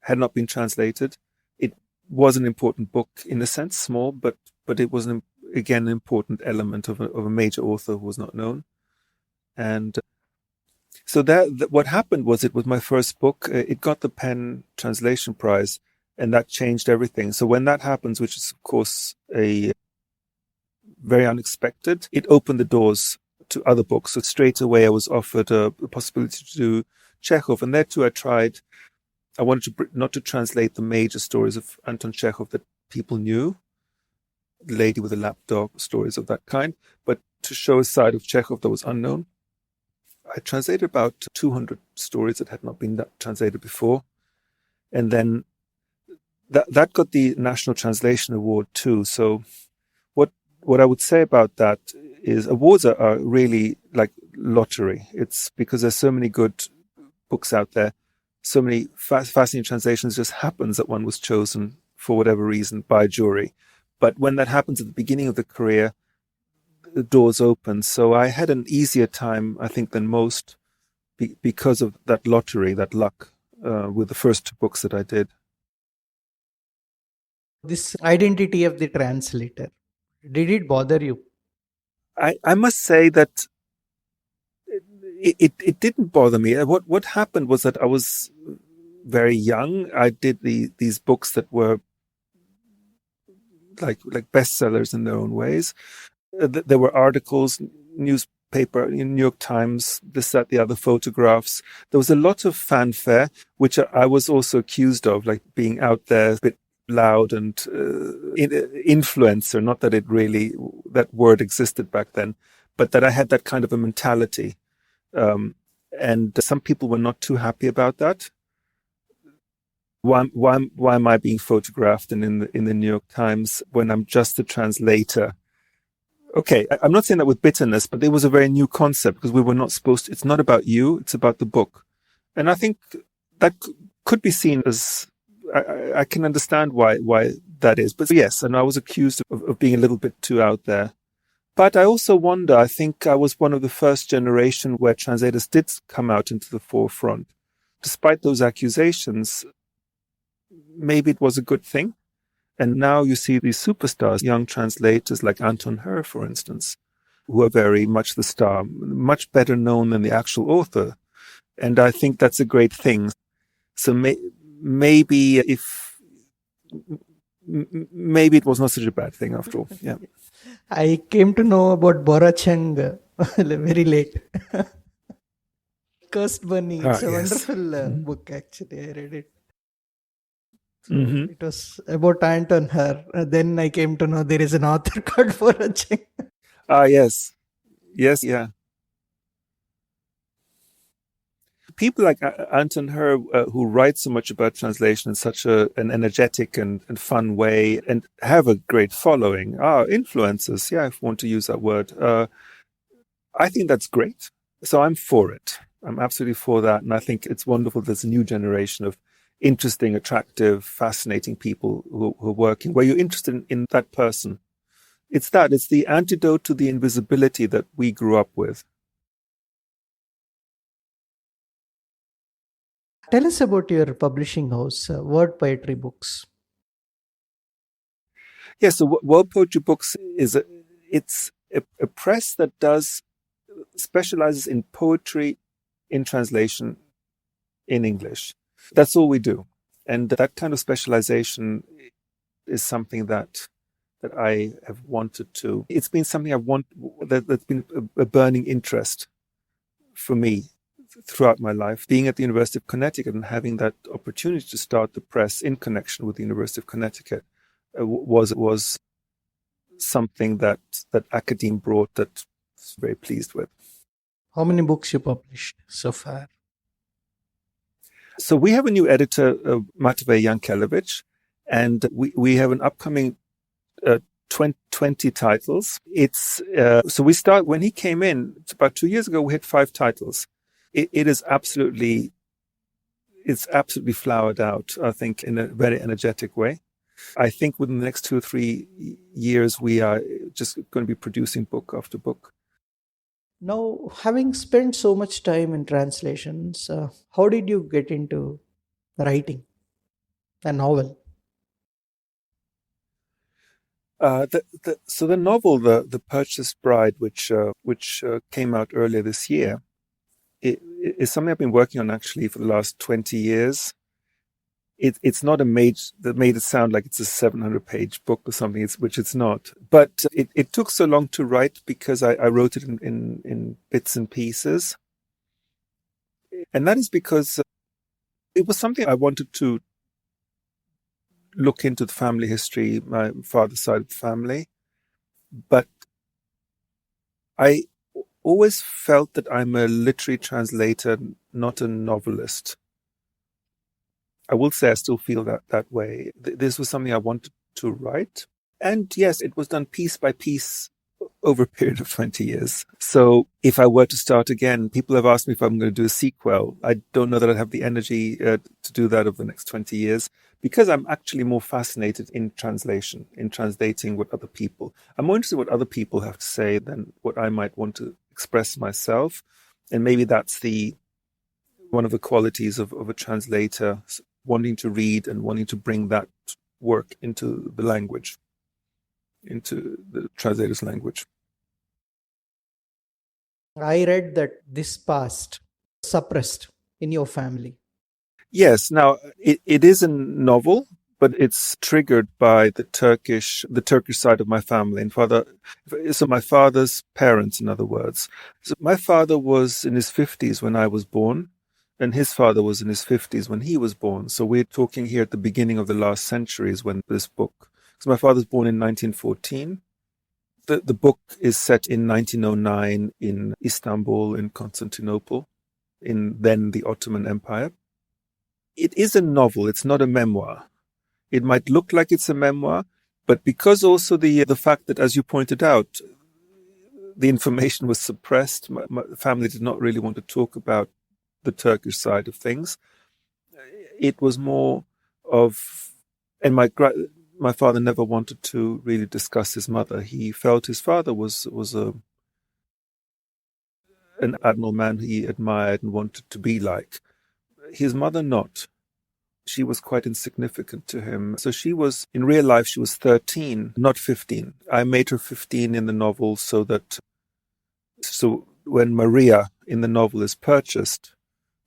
had not been translated. It was an important book in a sense, small, but it was again an important element of a major author who was not known. And so what happened was, it was my first book. It got the Penn Translation Prize, and that changed everything. So when that happens, which is of course a very unexpected, it opened the doors to other books. So straight away I was offered a possibility to do Chekhov, and there too I wanted not to translate the major stories of Anton Chekhov that people knew, the Lady with a Lapdog, stories of that kind, but to show a side of Chekhov that was unknown. I translated about 200 stories that had not been translated before. And then that got the National Translation Award too. So what I would say about that is, awards are really like lottery. It's because there's so many good books out there, so many fascinating translations. It just happens that one was chosen for whatever reason by a jury. But when that happens at the beginning of the career, the doors open. So I had an easier time, I think, than most because of that lottery, that luck, with the first two books that I did. This identity of the translator, did it bother you? I must say that it didn't bother me. What happened was that I was very young. I did these books that were like bestsellers in their own ways. There were articles, newspaper, New York Times, this, that, the other, photographs. There was a lot of fanfare, which I was also accused of, like being out there, a bit loud and influencer. Not that that word existed back then, but that I had that kind of a mentality. And some people were not too happy about that. Why am I being photographed and in the New York Times when I'm just a translator? Okay, I'm not saying that with bitterness, but it was a very new concept, because we were not supposed to. It's not about you; it's about the book, and I think that could be seen as. I can understand why that is, but yes, and I was accused of being a little bit too out there. But I also wonder. I think I was one of the first generation where translators did come out into the forefront, despite those accusations. Maybe it was a good thing. And now you see these superstars, young translators like Anton Her, for instance, who are very much the star, much better known than the actual author. And I think that's a great thing. So maybe maybe it was not such a bad thing after all. Yeah. I came to know about Borachang very late. Cursed Bunny. It's a Yes. wonderful book, actually. I read it. So Mm-hmm. it was about Anton Her. Then I came to know there is an author called Borachang. Yes. Yes, yeah. People like Anton Her, who write so much about translation in such an energetic and fun way, and have a great following, influencers, yeah, if you want to use that word. I think that's great. So I'm for it. I'm absolutely for that. And I think it's wonderful there's a new generation of interesting, attractive, fascinating people who are working, where you're interested in that person. It's the antidote to the invisibility that we grew up with. Tell us about your publishing house, Word Poetry Books. Yeah, so World Poetry Books it's a press that specializes in poetry in translation in English. That's all we do. And that kind of specialization is something that I have wanted to. It's been something that's been a burning interest for me throughout my life. Being at the University of Connecticut and having that opportunity to start the press in connection with the University of Connecticut was something that academe brought that I was very pleased with. How many books you published so far? So we have a new editor, Matvey Yankelevich, and we have an upcoming 20 titles. It's so we start when he came in about 2 years ago. We had 5 titles. It's absolutely flowered out, I think, in a very energetic way. I think within the next 2 or 3 years, we are just going to be producing book after book. Now, having spent so much time in translations, how did you get into writing a novel? So the novel, the Purchased Bride, which came out earlier this year, it is something I've been working on actually for the last 20 years. It's not that made it sound like it's a 700-page book or something, which it's not. But it took so long to write because I wrote it in bits and pieces. And that is because it was something I wanted to look into the family history, my father's side of the family. But I always felt that I'm a literary translator, not a novelist. I will say I still feel that way. This was something I wanted to write. And yes, it was done piece by piece over a period of 20 years. So if I were to start again, people have asked me if I'm going to do a sequel. I don't know that I'd have the energy to do that over the next 20 years because I'm actually more fascinated in translation, in translating what other people. I'm more interested in what other people have to say than what I might want to express myself. And maybe that's one of the qualities of a translator, wanting to read and wanting to bring that work into the language, into the translator's language. I read that this past suppressed in your family. Yes. Now, it is a novel, but it's triggered by the Turkish side of my family. So my father's parents, in other words. So my father was in his 50s when I was born, and his father was in his 50s when he was born. So we're talking here at the beginning of the last centuries when this book. So my father was born in 1914. The book is set in 1909 in Istanbul, in Constantinople, in then the Ottoman Empire. It is a novel. It's not a memoir. It might look like it's a memoir, but because also the fact that, as you pointed out, the information was suppressed, my family did not really want to talk about the Turkish side of things. It was more of, and my father never wanted to really discuss his mother. He felt his father was an admirable man he admired and wanted to be like. His mother not. She was quite insignificant to him. So in real life, she was 13, not 15. I made her 15 in the novel so when Maria in the novel is purchased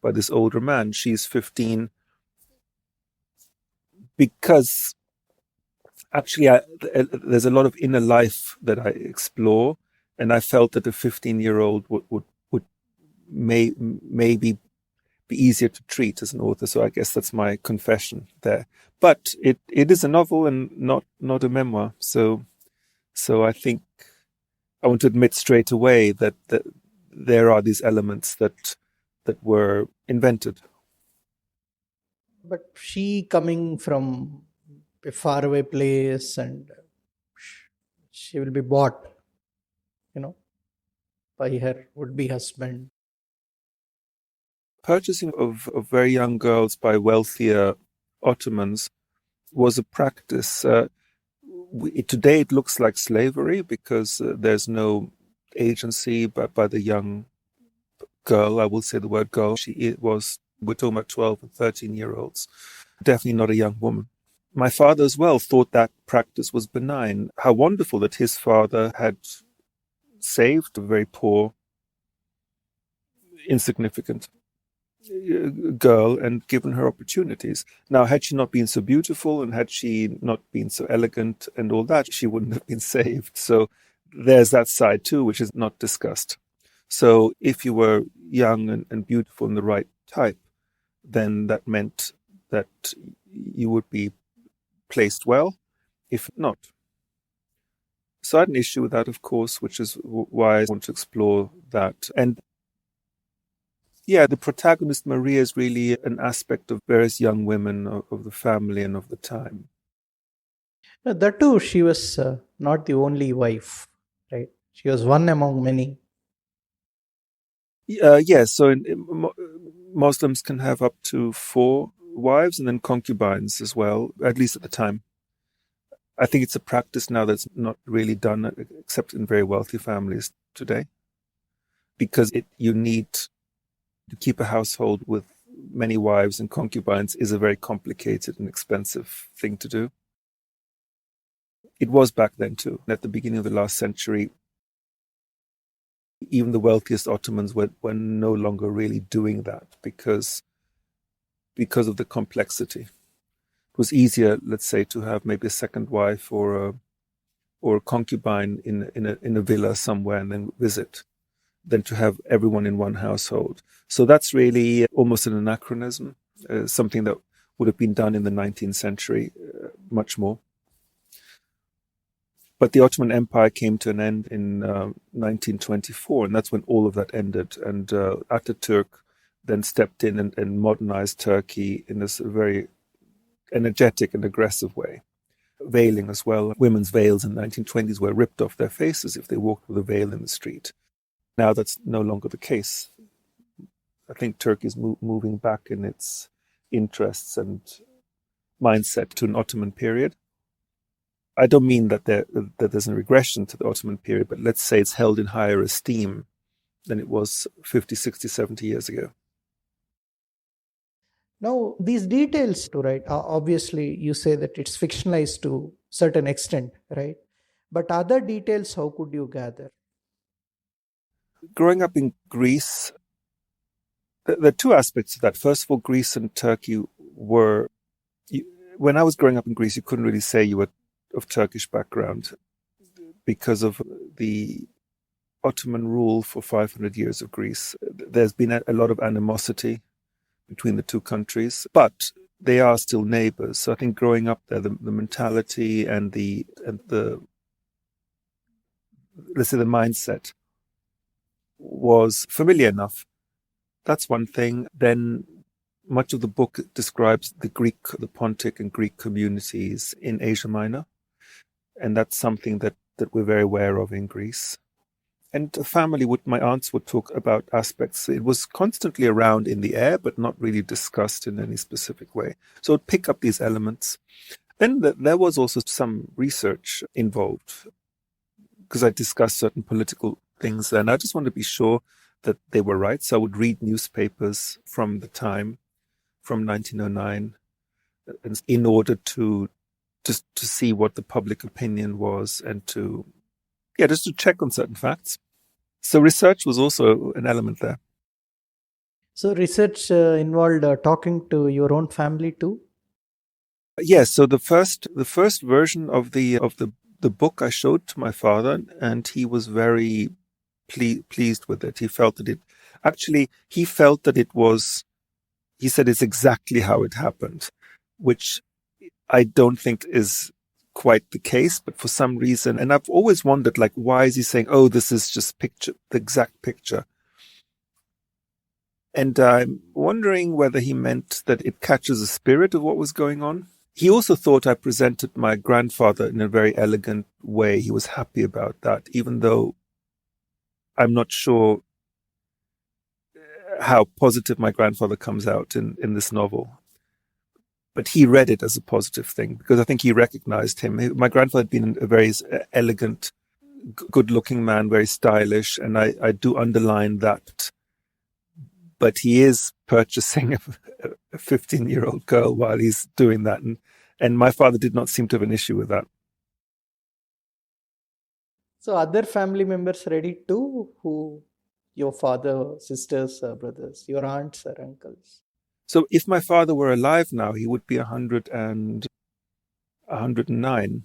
by this older man, she's 15 because actually there's a lot of inner life that I explore, and I felt that a 15-year-old would maybe be easier to treat as an author. So I guess that's my confession there. But it is a novel and not a memoir. So I think I want to admit straight away that there are these elements that were invented. But she coming from a faraway place and she will be bought, by her would-be husband. Purchasing of very young girls by wealthier Ottomans was a practice. Today it looks like slavery because there's no agency by the young girl. I will say the word girl. We're talking about 12 and 13-year-olds. Definitely not a young woman. My father as well thought that practice was benign. How wonderful that his father had saved a very poor, insignificant girl and given her opportunities. Now, had she not been so beautiful and had she not been so elegant and all that, she wouldn't have been saved. So there's that side too, which is not discussed. So if you were young and beautiful and the right type, then that meant that you would be placed well, if not. So I had an issue with that, of course, which is why I want to explore that. And Yeah, the protagonist Maria is really an aspect of various young women of the family and of the time. That too, she was not the only wife, right? She was one among many. Yes, so Muslims can have up to 4 wives and then concubines as well, at least at the time. I think it's a practice now that's not really done except in very wealthy families today, because you need to keep a household with many wives and concubines is a very complicated and expensive thing to do. It was back then too. At the beginning of the last century, even the wealthiest Ottomans were no longer really doing that because of the complexity. It was easier, let's say, to have maybe a second wife or a concubine in a villa somewhere and then visit, than to have everyone in one household. So that's really almost an anachronism, something that would have been done in the 19th century much more. But the Ottoman Empire came to an end in 1924, and that's when all of that ended. And Ataturk then stepped in and modernized Turkey in this very energetic and aggressive way. Veiling as well. Women's veils in the 1920s were ripped off their faces if they walked with a veil in the street. Now that's no longer the case. I think Turkey is moving back in its interests and mindset to an Ottoman period. I don't mean that there's a regression to the Ottoman period, but let's say it's held in higher esteem than it was 50, 60, 70 years ago. Now, these details, to right, obviously you say that it's fictionalized to certain extent, right? But other details, how could you gather? Growing up in Greece, there are two aspects of that. First of all, Greece and Turkey were, when I was growing up in Greece, you couldn't really say you were of Turkish background because of the Ottoman rule for 500 years of Greece. There's been a lot of animosity between the two countries, but they are still neighbors. So I think growing up there, the mentality and the let's say the mindset was familiar enough. That's one thing. Then much of the book describes the Pontic and Greek communities in Asia Minor. And that's something that we're very aware of in Greece. And my aunts would talk about aspects. It was constantly around in the air, but not really discussed in any specific way. So I'd pick up these elements. Then there was also some research involved because I discussed certain political things there. And I just wanted to be sure that they were right. So I would read newspapers from the time, from 1909, in order to see what the public opinion was and just to check on certain facts. So research was also an element there. So research involved talking to your own family too? Yes. So the first version of the book I showed to my father, and he was very pleased with it. He felt that he said it's exactly how it happened, which I don't think is quite the case, but for some reason, and I've always wondered, like, why is he saying, oh, this is just the exact picture? And I'm wondering whether he meant that it catches the spirit of what was going on. He also thought I presented my grandfather in a very elegant way. He was happy about that, even though I'm not sure how positive my grandfather comes out in this novel. But he read it as a positive thing because I think he recognized him. My grandfather had been a very elegant, good-looking man, very stylish, and I do underline that. But he is purchasing a 15-year-old girl while he's doing that, and my father did not seem to have an issue with that. So other family members read it too? Who? Your father, sisters, brothers, your aunts or uncles? So if my father were alive now, he would be 109.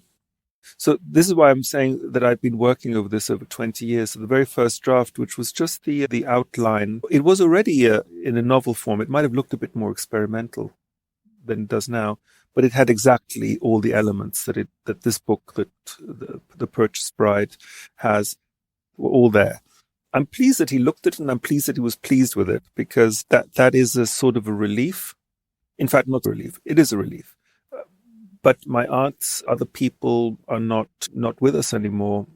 So this is why I'm saying that I've been working over this over 20 years. So the very first draft, which was just the outline, it was already in a novel form. It might have looked a bit more experimental than it does now, but it had exactly all the elements that this book, that the Purchased Bride has, were all there. I'm pleased that he looked at it, and I'm pleased that he was pleased with it, because that is a sort of a relief. In fact, not a relief. It is a relief. But my aunts, other people are not with us anymore.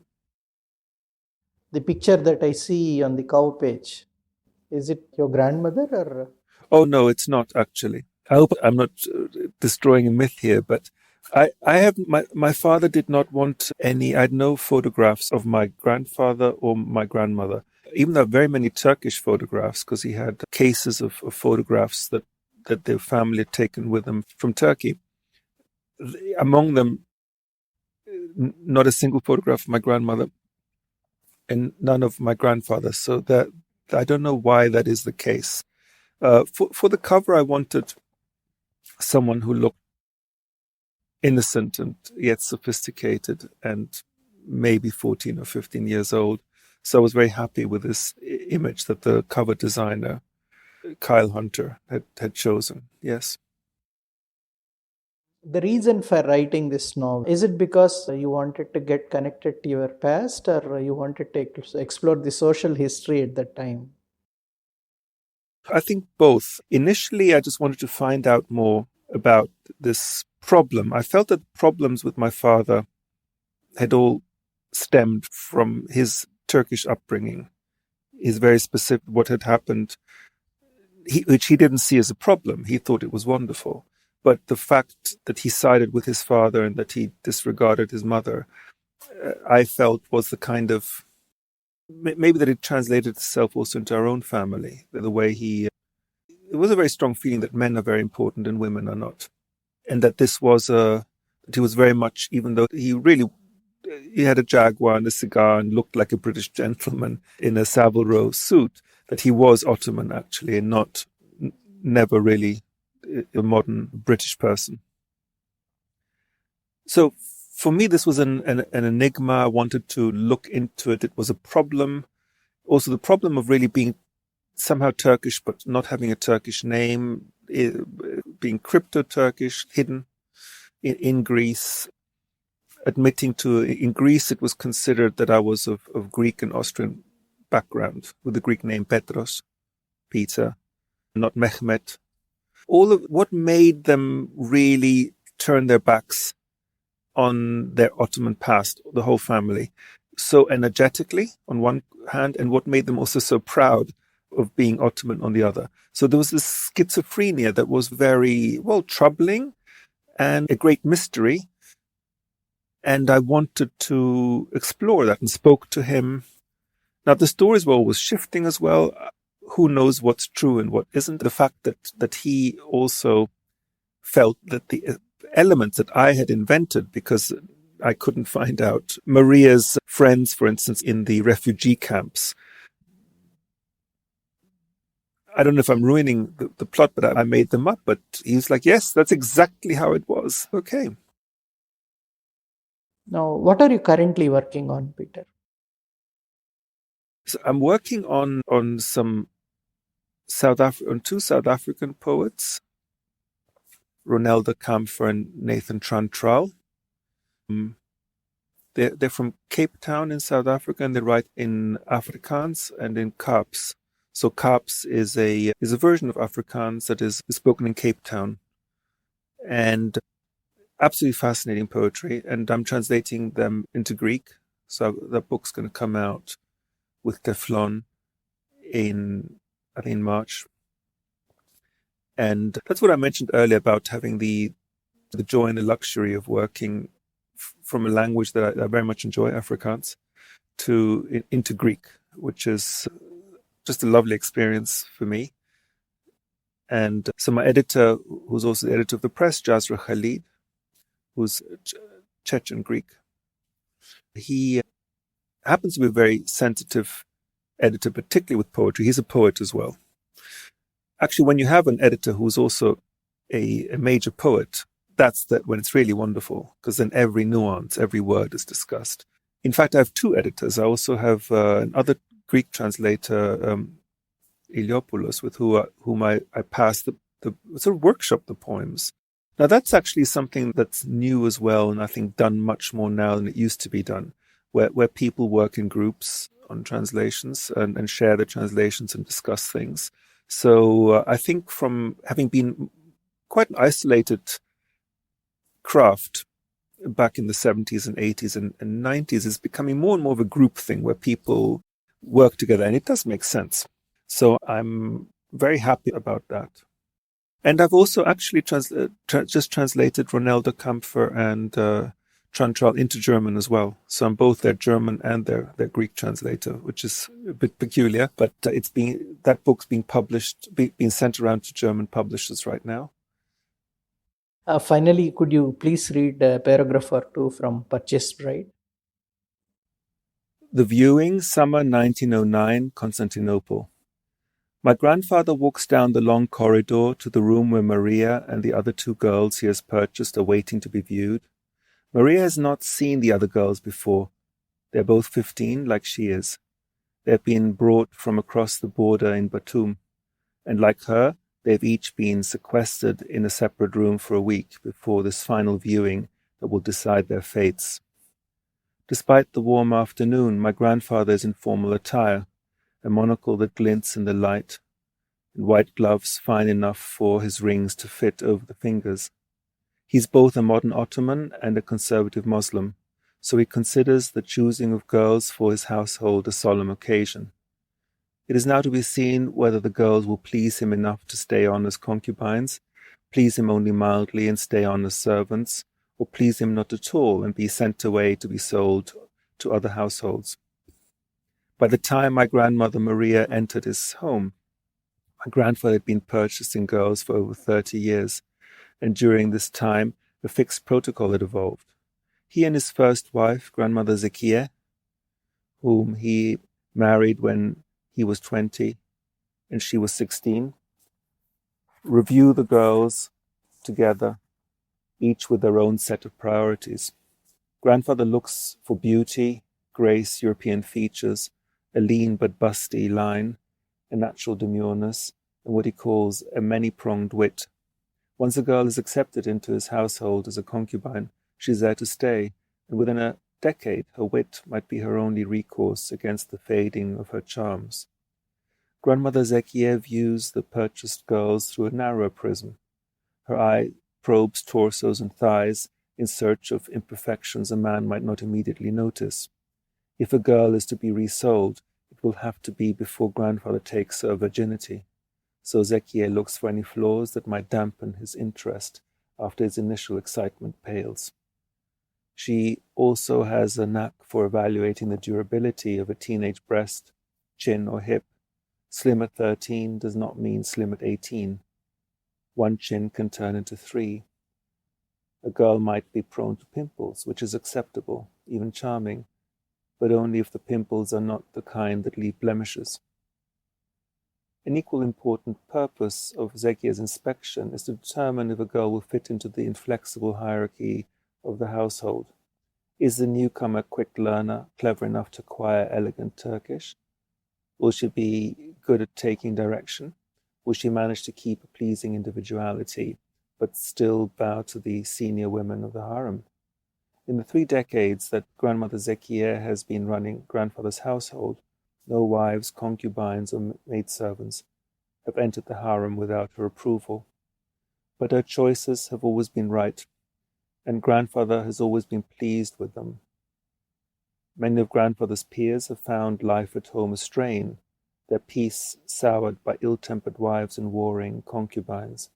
The picture that I see on the cover page, is it your grandmother or? Oh, no, it's not actually. I hope I'm not destroying a myth here, but I have, my father did not want any, I had no photographs of my grandfather or my grandmother, even though very many Turkish photographs, because he had cases of photographs that their family had taken with them from Turkey. Among them, not a single photograph of my grandmother and none of my grandfather. So that, I don't know why that is the case. For the cover, I wanted someone who looked innocent and yet sophisticated and maybe 14 or 15 years old. So I was very happy with this image that the cover designer, Kyle Hunter, had chosen. Yes. The reason for writing this novel, is it because you wanted to get connected to your past, or you wanted to explore the social history at that time? I think both. Initially, I just wanted to find out more about this problem. I felt that problems with my father had all stemmed from his Turkish upbringing, his very specific, what had happened, which he didn't see as a problem. He thought it was wonderful. But the fact that he sided with his father and that he disregarded his mother, I felt was the kind of, maybe that it translated itself also into our own family, the way it was a very strong feeling that men are very important and women are not. And that this was that he was very much, even though he had a Jaguar and a cigar and looked like a British gentleman in a Savile Row suit, that he was Ottoman actually, and never really a modern British person. So for me, this was an enigma. I wanted to look into it. It was a problem. Also, the problem of really being somehow Turkish, but not having a Turkish name, being crypto-Turkish, hidden in Greece. In Greece, it was considered that I was of Greek and Austrian background, with the Greek name Petros, Peter, not Mehmet. All of what made them really turn their backs on their Ottoman past, the whole family, so energetically on one hand, and what made them also so proud of being Ottoman on the other. So there was this schizophrenia that was very, troubling and a great mystery. And I wanted to explore that and spoke to him. Now, the stories were always shifting as well. Who knows what's true and what isn't? The fact that he also felt that the elements that I had invented, because I couldn't find out Maria's friends, for instance, in the refugee camps. I don't know if I'm ruining the plot, but I made them up. But he was like, yes, that's exactly how it was. Okay. Now, what are you currently working on, Peter? So I'm working on some two South African poets, Ronelda Kamfer and Nathan Trantral. They're from Cape Town in South Africa, and they write in Afrikaans and in Kaaps. So Kaaps is a version of Afrikaans that is spoken in Cape Town, and absolutely fascinating poetry. And I'm translating them into Greek. So that book's going to come out with Teflon in March. And that's what I mentioned earlier about having the joy and the luxury of working from a language that I very much enjoy, Afrikaans, into Greek, which is just a lovely experience for me. And so my editor, who's also the editor of the press, Jasra Khalid, who's Chechen Greek, he happens to be a very sensitive editor, particularly with poetry. He's a poet as well. Actually, when you have an editor who's also a major poet, that's when it's really wonderful, because then every nuance, every word is discussed. In fact, I have two editors. I also have another Greek translator, Iliopoulos, with whom I passed the sort of workshop the poems. Now, that's actually something that's new as well, and I think done much more now than it used to be done, where people work in groups on translations and share the translations and discuss things. So I think from having been quite an isolated craft back in the 70s and 80s and 90s, is becoming more and more of a group thing where people work together, and it does make sense. So I'm very happy about that. And I've also actually just translated Ronelda Kampfer and Trantral into German as well. So I'm both their German and their Greek translator, which is a bit peculiar, but that book's being published, being sent around to German publishers right now. Finally, could you please read a paragraph or two from Purchased Bride? The viewing, summer 1909, Constantinople. My grandfather walks down the long corridor to the room where Maria and the other two girls he has purchased are waiting to be viewed. Maria has not seen the other girls before. They're both 15, like she is. They've been brought from across the border in Batum, and like her, they've each been sequestered in a separate room for a week before this final viewing that will decide their fates. Despite the warm afternoon, my grandfather is in formal attire, a monocle that glints in the light, and white gloves fine enough for his rings to fit over the fingers. He's both a modern Ottoman and a conservative Muslim, so he considers the choosing of girls for his household a solemn occasion. It is now to be seen whether the girls will please him enough to stay on as concubines, please him only mildly and stay on as servants, or please him not at all and be sent away to be sold to other households. By the time my grandmother Maria entered his home, my grandfather had been purchasing girls for over 30 years, and during this time a fixed protocol had evolved. He and his first wife, Grandmother Zekieh, whom he married when he was 20 and she was 16, review the girls together, each with their own set of priorities. Grandfather looks for beauty, grace, European features, a lean but busty line, a natural demureness, and what he calls a many-pronged wit. Once a girl is accepted into his household as a concubine, she's there to stay, and within a decade her wit might be her only recourse against the fading of her charms. Grandmother Zekieh views the purchased girls through a narrower prism. Her eye probes torsos and thighs in search of imperfections a man might not immediately notice. If a girl is to be resold, it will have to be before grandfather takes her virginity. So Zekieh looks for any flaws that might dampen his interest after his initial excitement pales. She also has a knack for evaluating the durability of a teenage breast, chin, or hip. Slim at 13 does not mean slim at 18. One chin can turn into 3. A girl might be prone to pimples, which is acceptable, even charming, but only if the pimples are not the kind that leave blemishes. An equal important purpose of Zekieh's inspection is to determine if a girl will fit into the inflexible hierarchy of the household. Is the newcomer a quick learner, clever enough to acquire elegant Turkish? Will she be good at taking direction? Will she manage to keep a pleasing individuality, but still bow to the senior women of the harem? In the 3 decades that Grandmother Zekieh has been running grandfather's household, no wives, concubines, or maidservants have entered the harem without her approval. But her choices have always been right, and grandfather has always been pleased with them. Many of grandfather's peers have found life at home a strain, their peace soured by ill-tempered wives and warring concubines.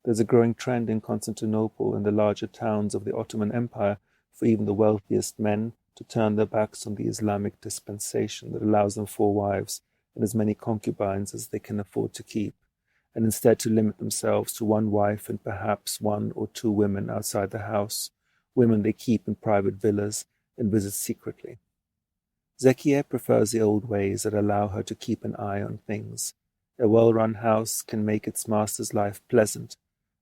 There's a growing trend in Constantinople and the larger towns of the Ottoman Empire for even the wealthiest men to turn their backs on the Islamic dispensation that allows them 4 wives and as many concubines as they can afford to keep, and instead to limit themselves to 1 wife and perhaps 1 or 2 women outside the house, women they keep in private villas and visit secretly. Zekieh prefers the old ways that allow her to keep an eye on things. A well-run house can make its master's life pleasant,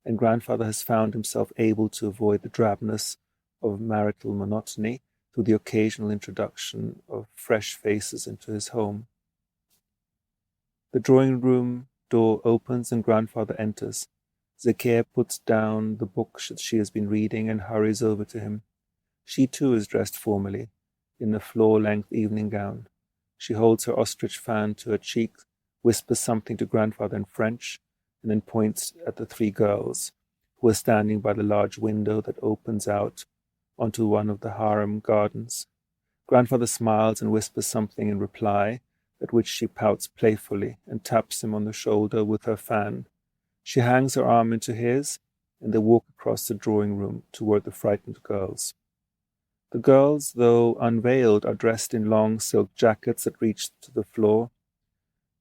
and grandfather has found himself able to avoid the drabness of marital monotony through the occasional introduction of fresh faces into his home. The drawing-room door opens and grandfather enters. Zekieh puts down the book she has been reading and hurries over to him. She too is dressed formally, in a floor-length evening gown. She holds her ostrich fan to her cheek, whispers something to grandfather in French, and then points at the three girls who are standing by the large window that opens out onto one of the harem gardens. Grandfather smiles and whispers something in reply, at which she pouts playfully and taps him on the shoulder with her fan. She hangs her arm into his, and they walk across the drawing room toward the frightened girls. The girls, though unveiled, are dressed in long silk jackets that reach to the floor.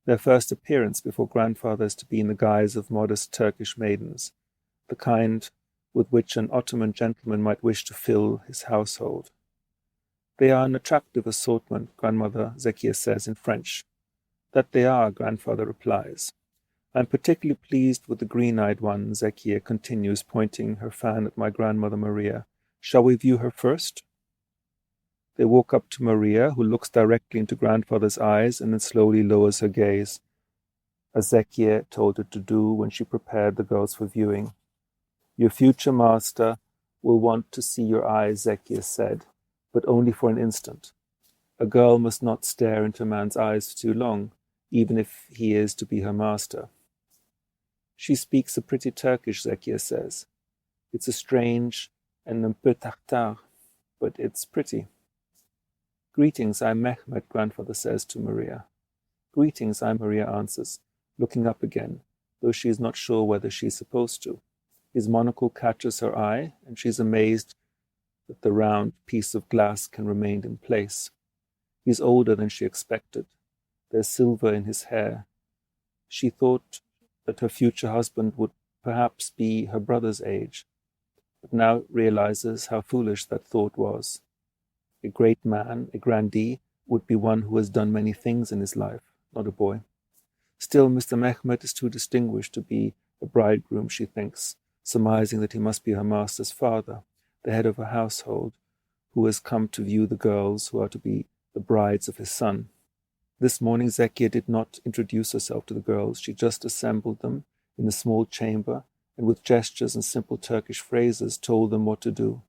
Their first appearance before grandfather is to be in the guise of modest Turkish maidens, the kind with which an Ottoman gentleman might wish to fill his household. They are an attractive assortment, Grandmother Zekia says in French. That they are, grandfather replies. I am particularly pleased with the green-eyed one, Zekia continues, pointing her fan at my grandmother Maria. Shall we view her first? They walk up to Maria, who looks directly into grandfather's eyes and then slowly lowers her gaze, as Zekia told her to do when she prepared the girls for viewing. Your future master will want to see your eyes, Zekia said, but only for an instant. A girl must not stare into a man's eyes for too long, even if he is to be her master. She speaks a pretty Turkish, Zekia says. It's a strange and un peu tartare, but it's pretty. Greetings, I'm Mehmet, grandfather says to Maria. Greetings, Maria answers, looking up again, though she is not sure whether she is supposed to. His monocle catches her eye, and she is amazed that the round piece of glass can remain in place. He is older than she expected. There's silver in his hair. She thought that her future husband would perhaps be her brother's age, but now realizes how foolish that thought was. A great man, a grandee, would be one who has done many things in his life, not a boy. Still, Mr. Mehmet is too distinguished to be a bridegroom, she thinks, surmising that he must be her master's father, the head of a household, who has come to view the girls who are to be the brides of his son. This morning Zekia did not introduce herself to the girls. She just assembled them in a small chamber and with gestures and simple Turkish phrases told them what to do.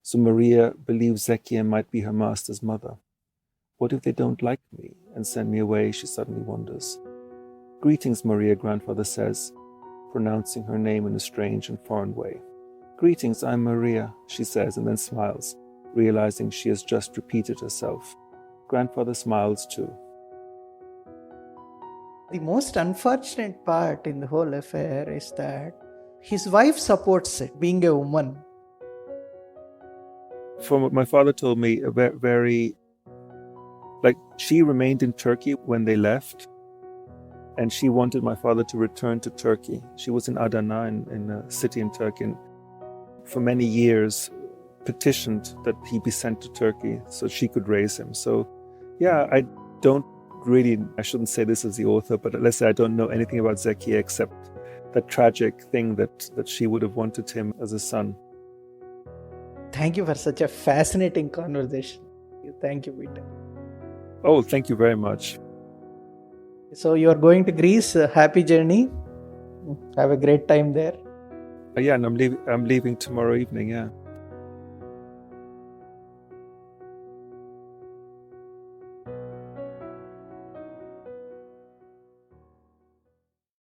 So Maria believes Zekia might be her master's mother. What if they don't like me and send me away, she suddenly wonders. Greetings, Maria, grandfather says, pronouncing her name in a strange and foreign way. Greetings, I'm Maria, she says, and then smiles, realizing she has just repeated herself. Grandfather smiles too. The most unfortunate part in the whole affair is that his wife supports it, being a woman. From what my father told me, she remained in Turkey when they left, and she wanted my father to return to Turkey. She was in Adana, in a city in Turkey, and for many years petitioned that he be sent to Turkey so she could raise him. So, yeah, I shouldn't say this as the author, but let's say I don't know anything about Zekia except that tragic thing that she would have wanted him as a son. Thank you for such a fascinating conversation. Thank you, Peter. Oh, thank you very much. So you are going to Greece. Happy journey. Have a great time there. Yeah, and I'm leaving tomorrow evening, yeah.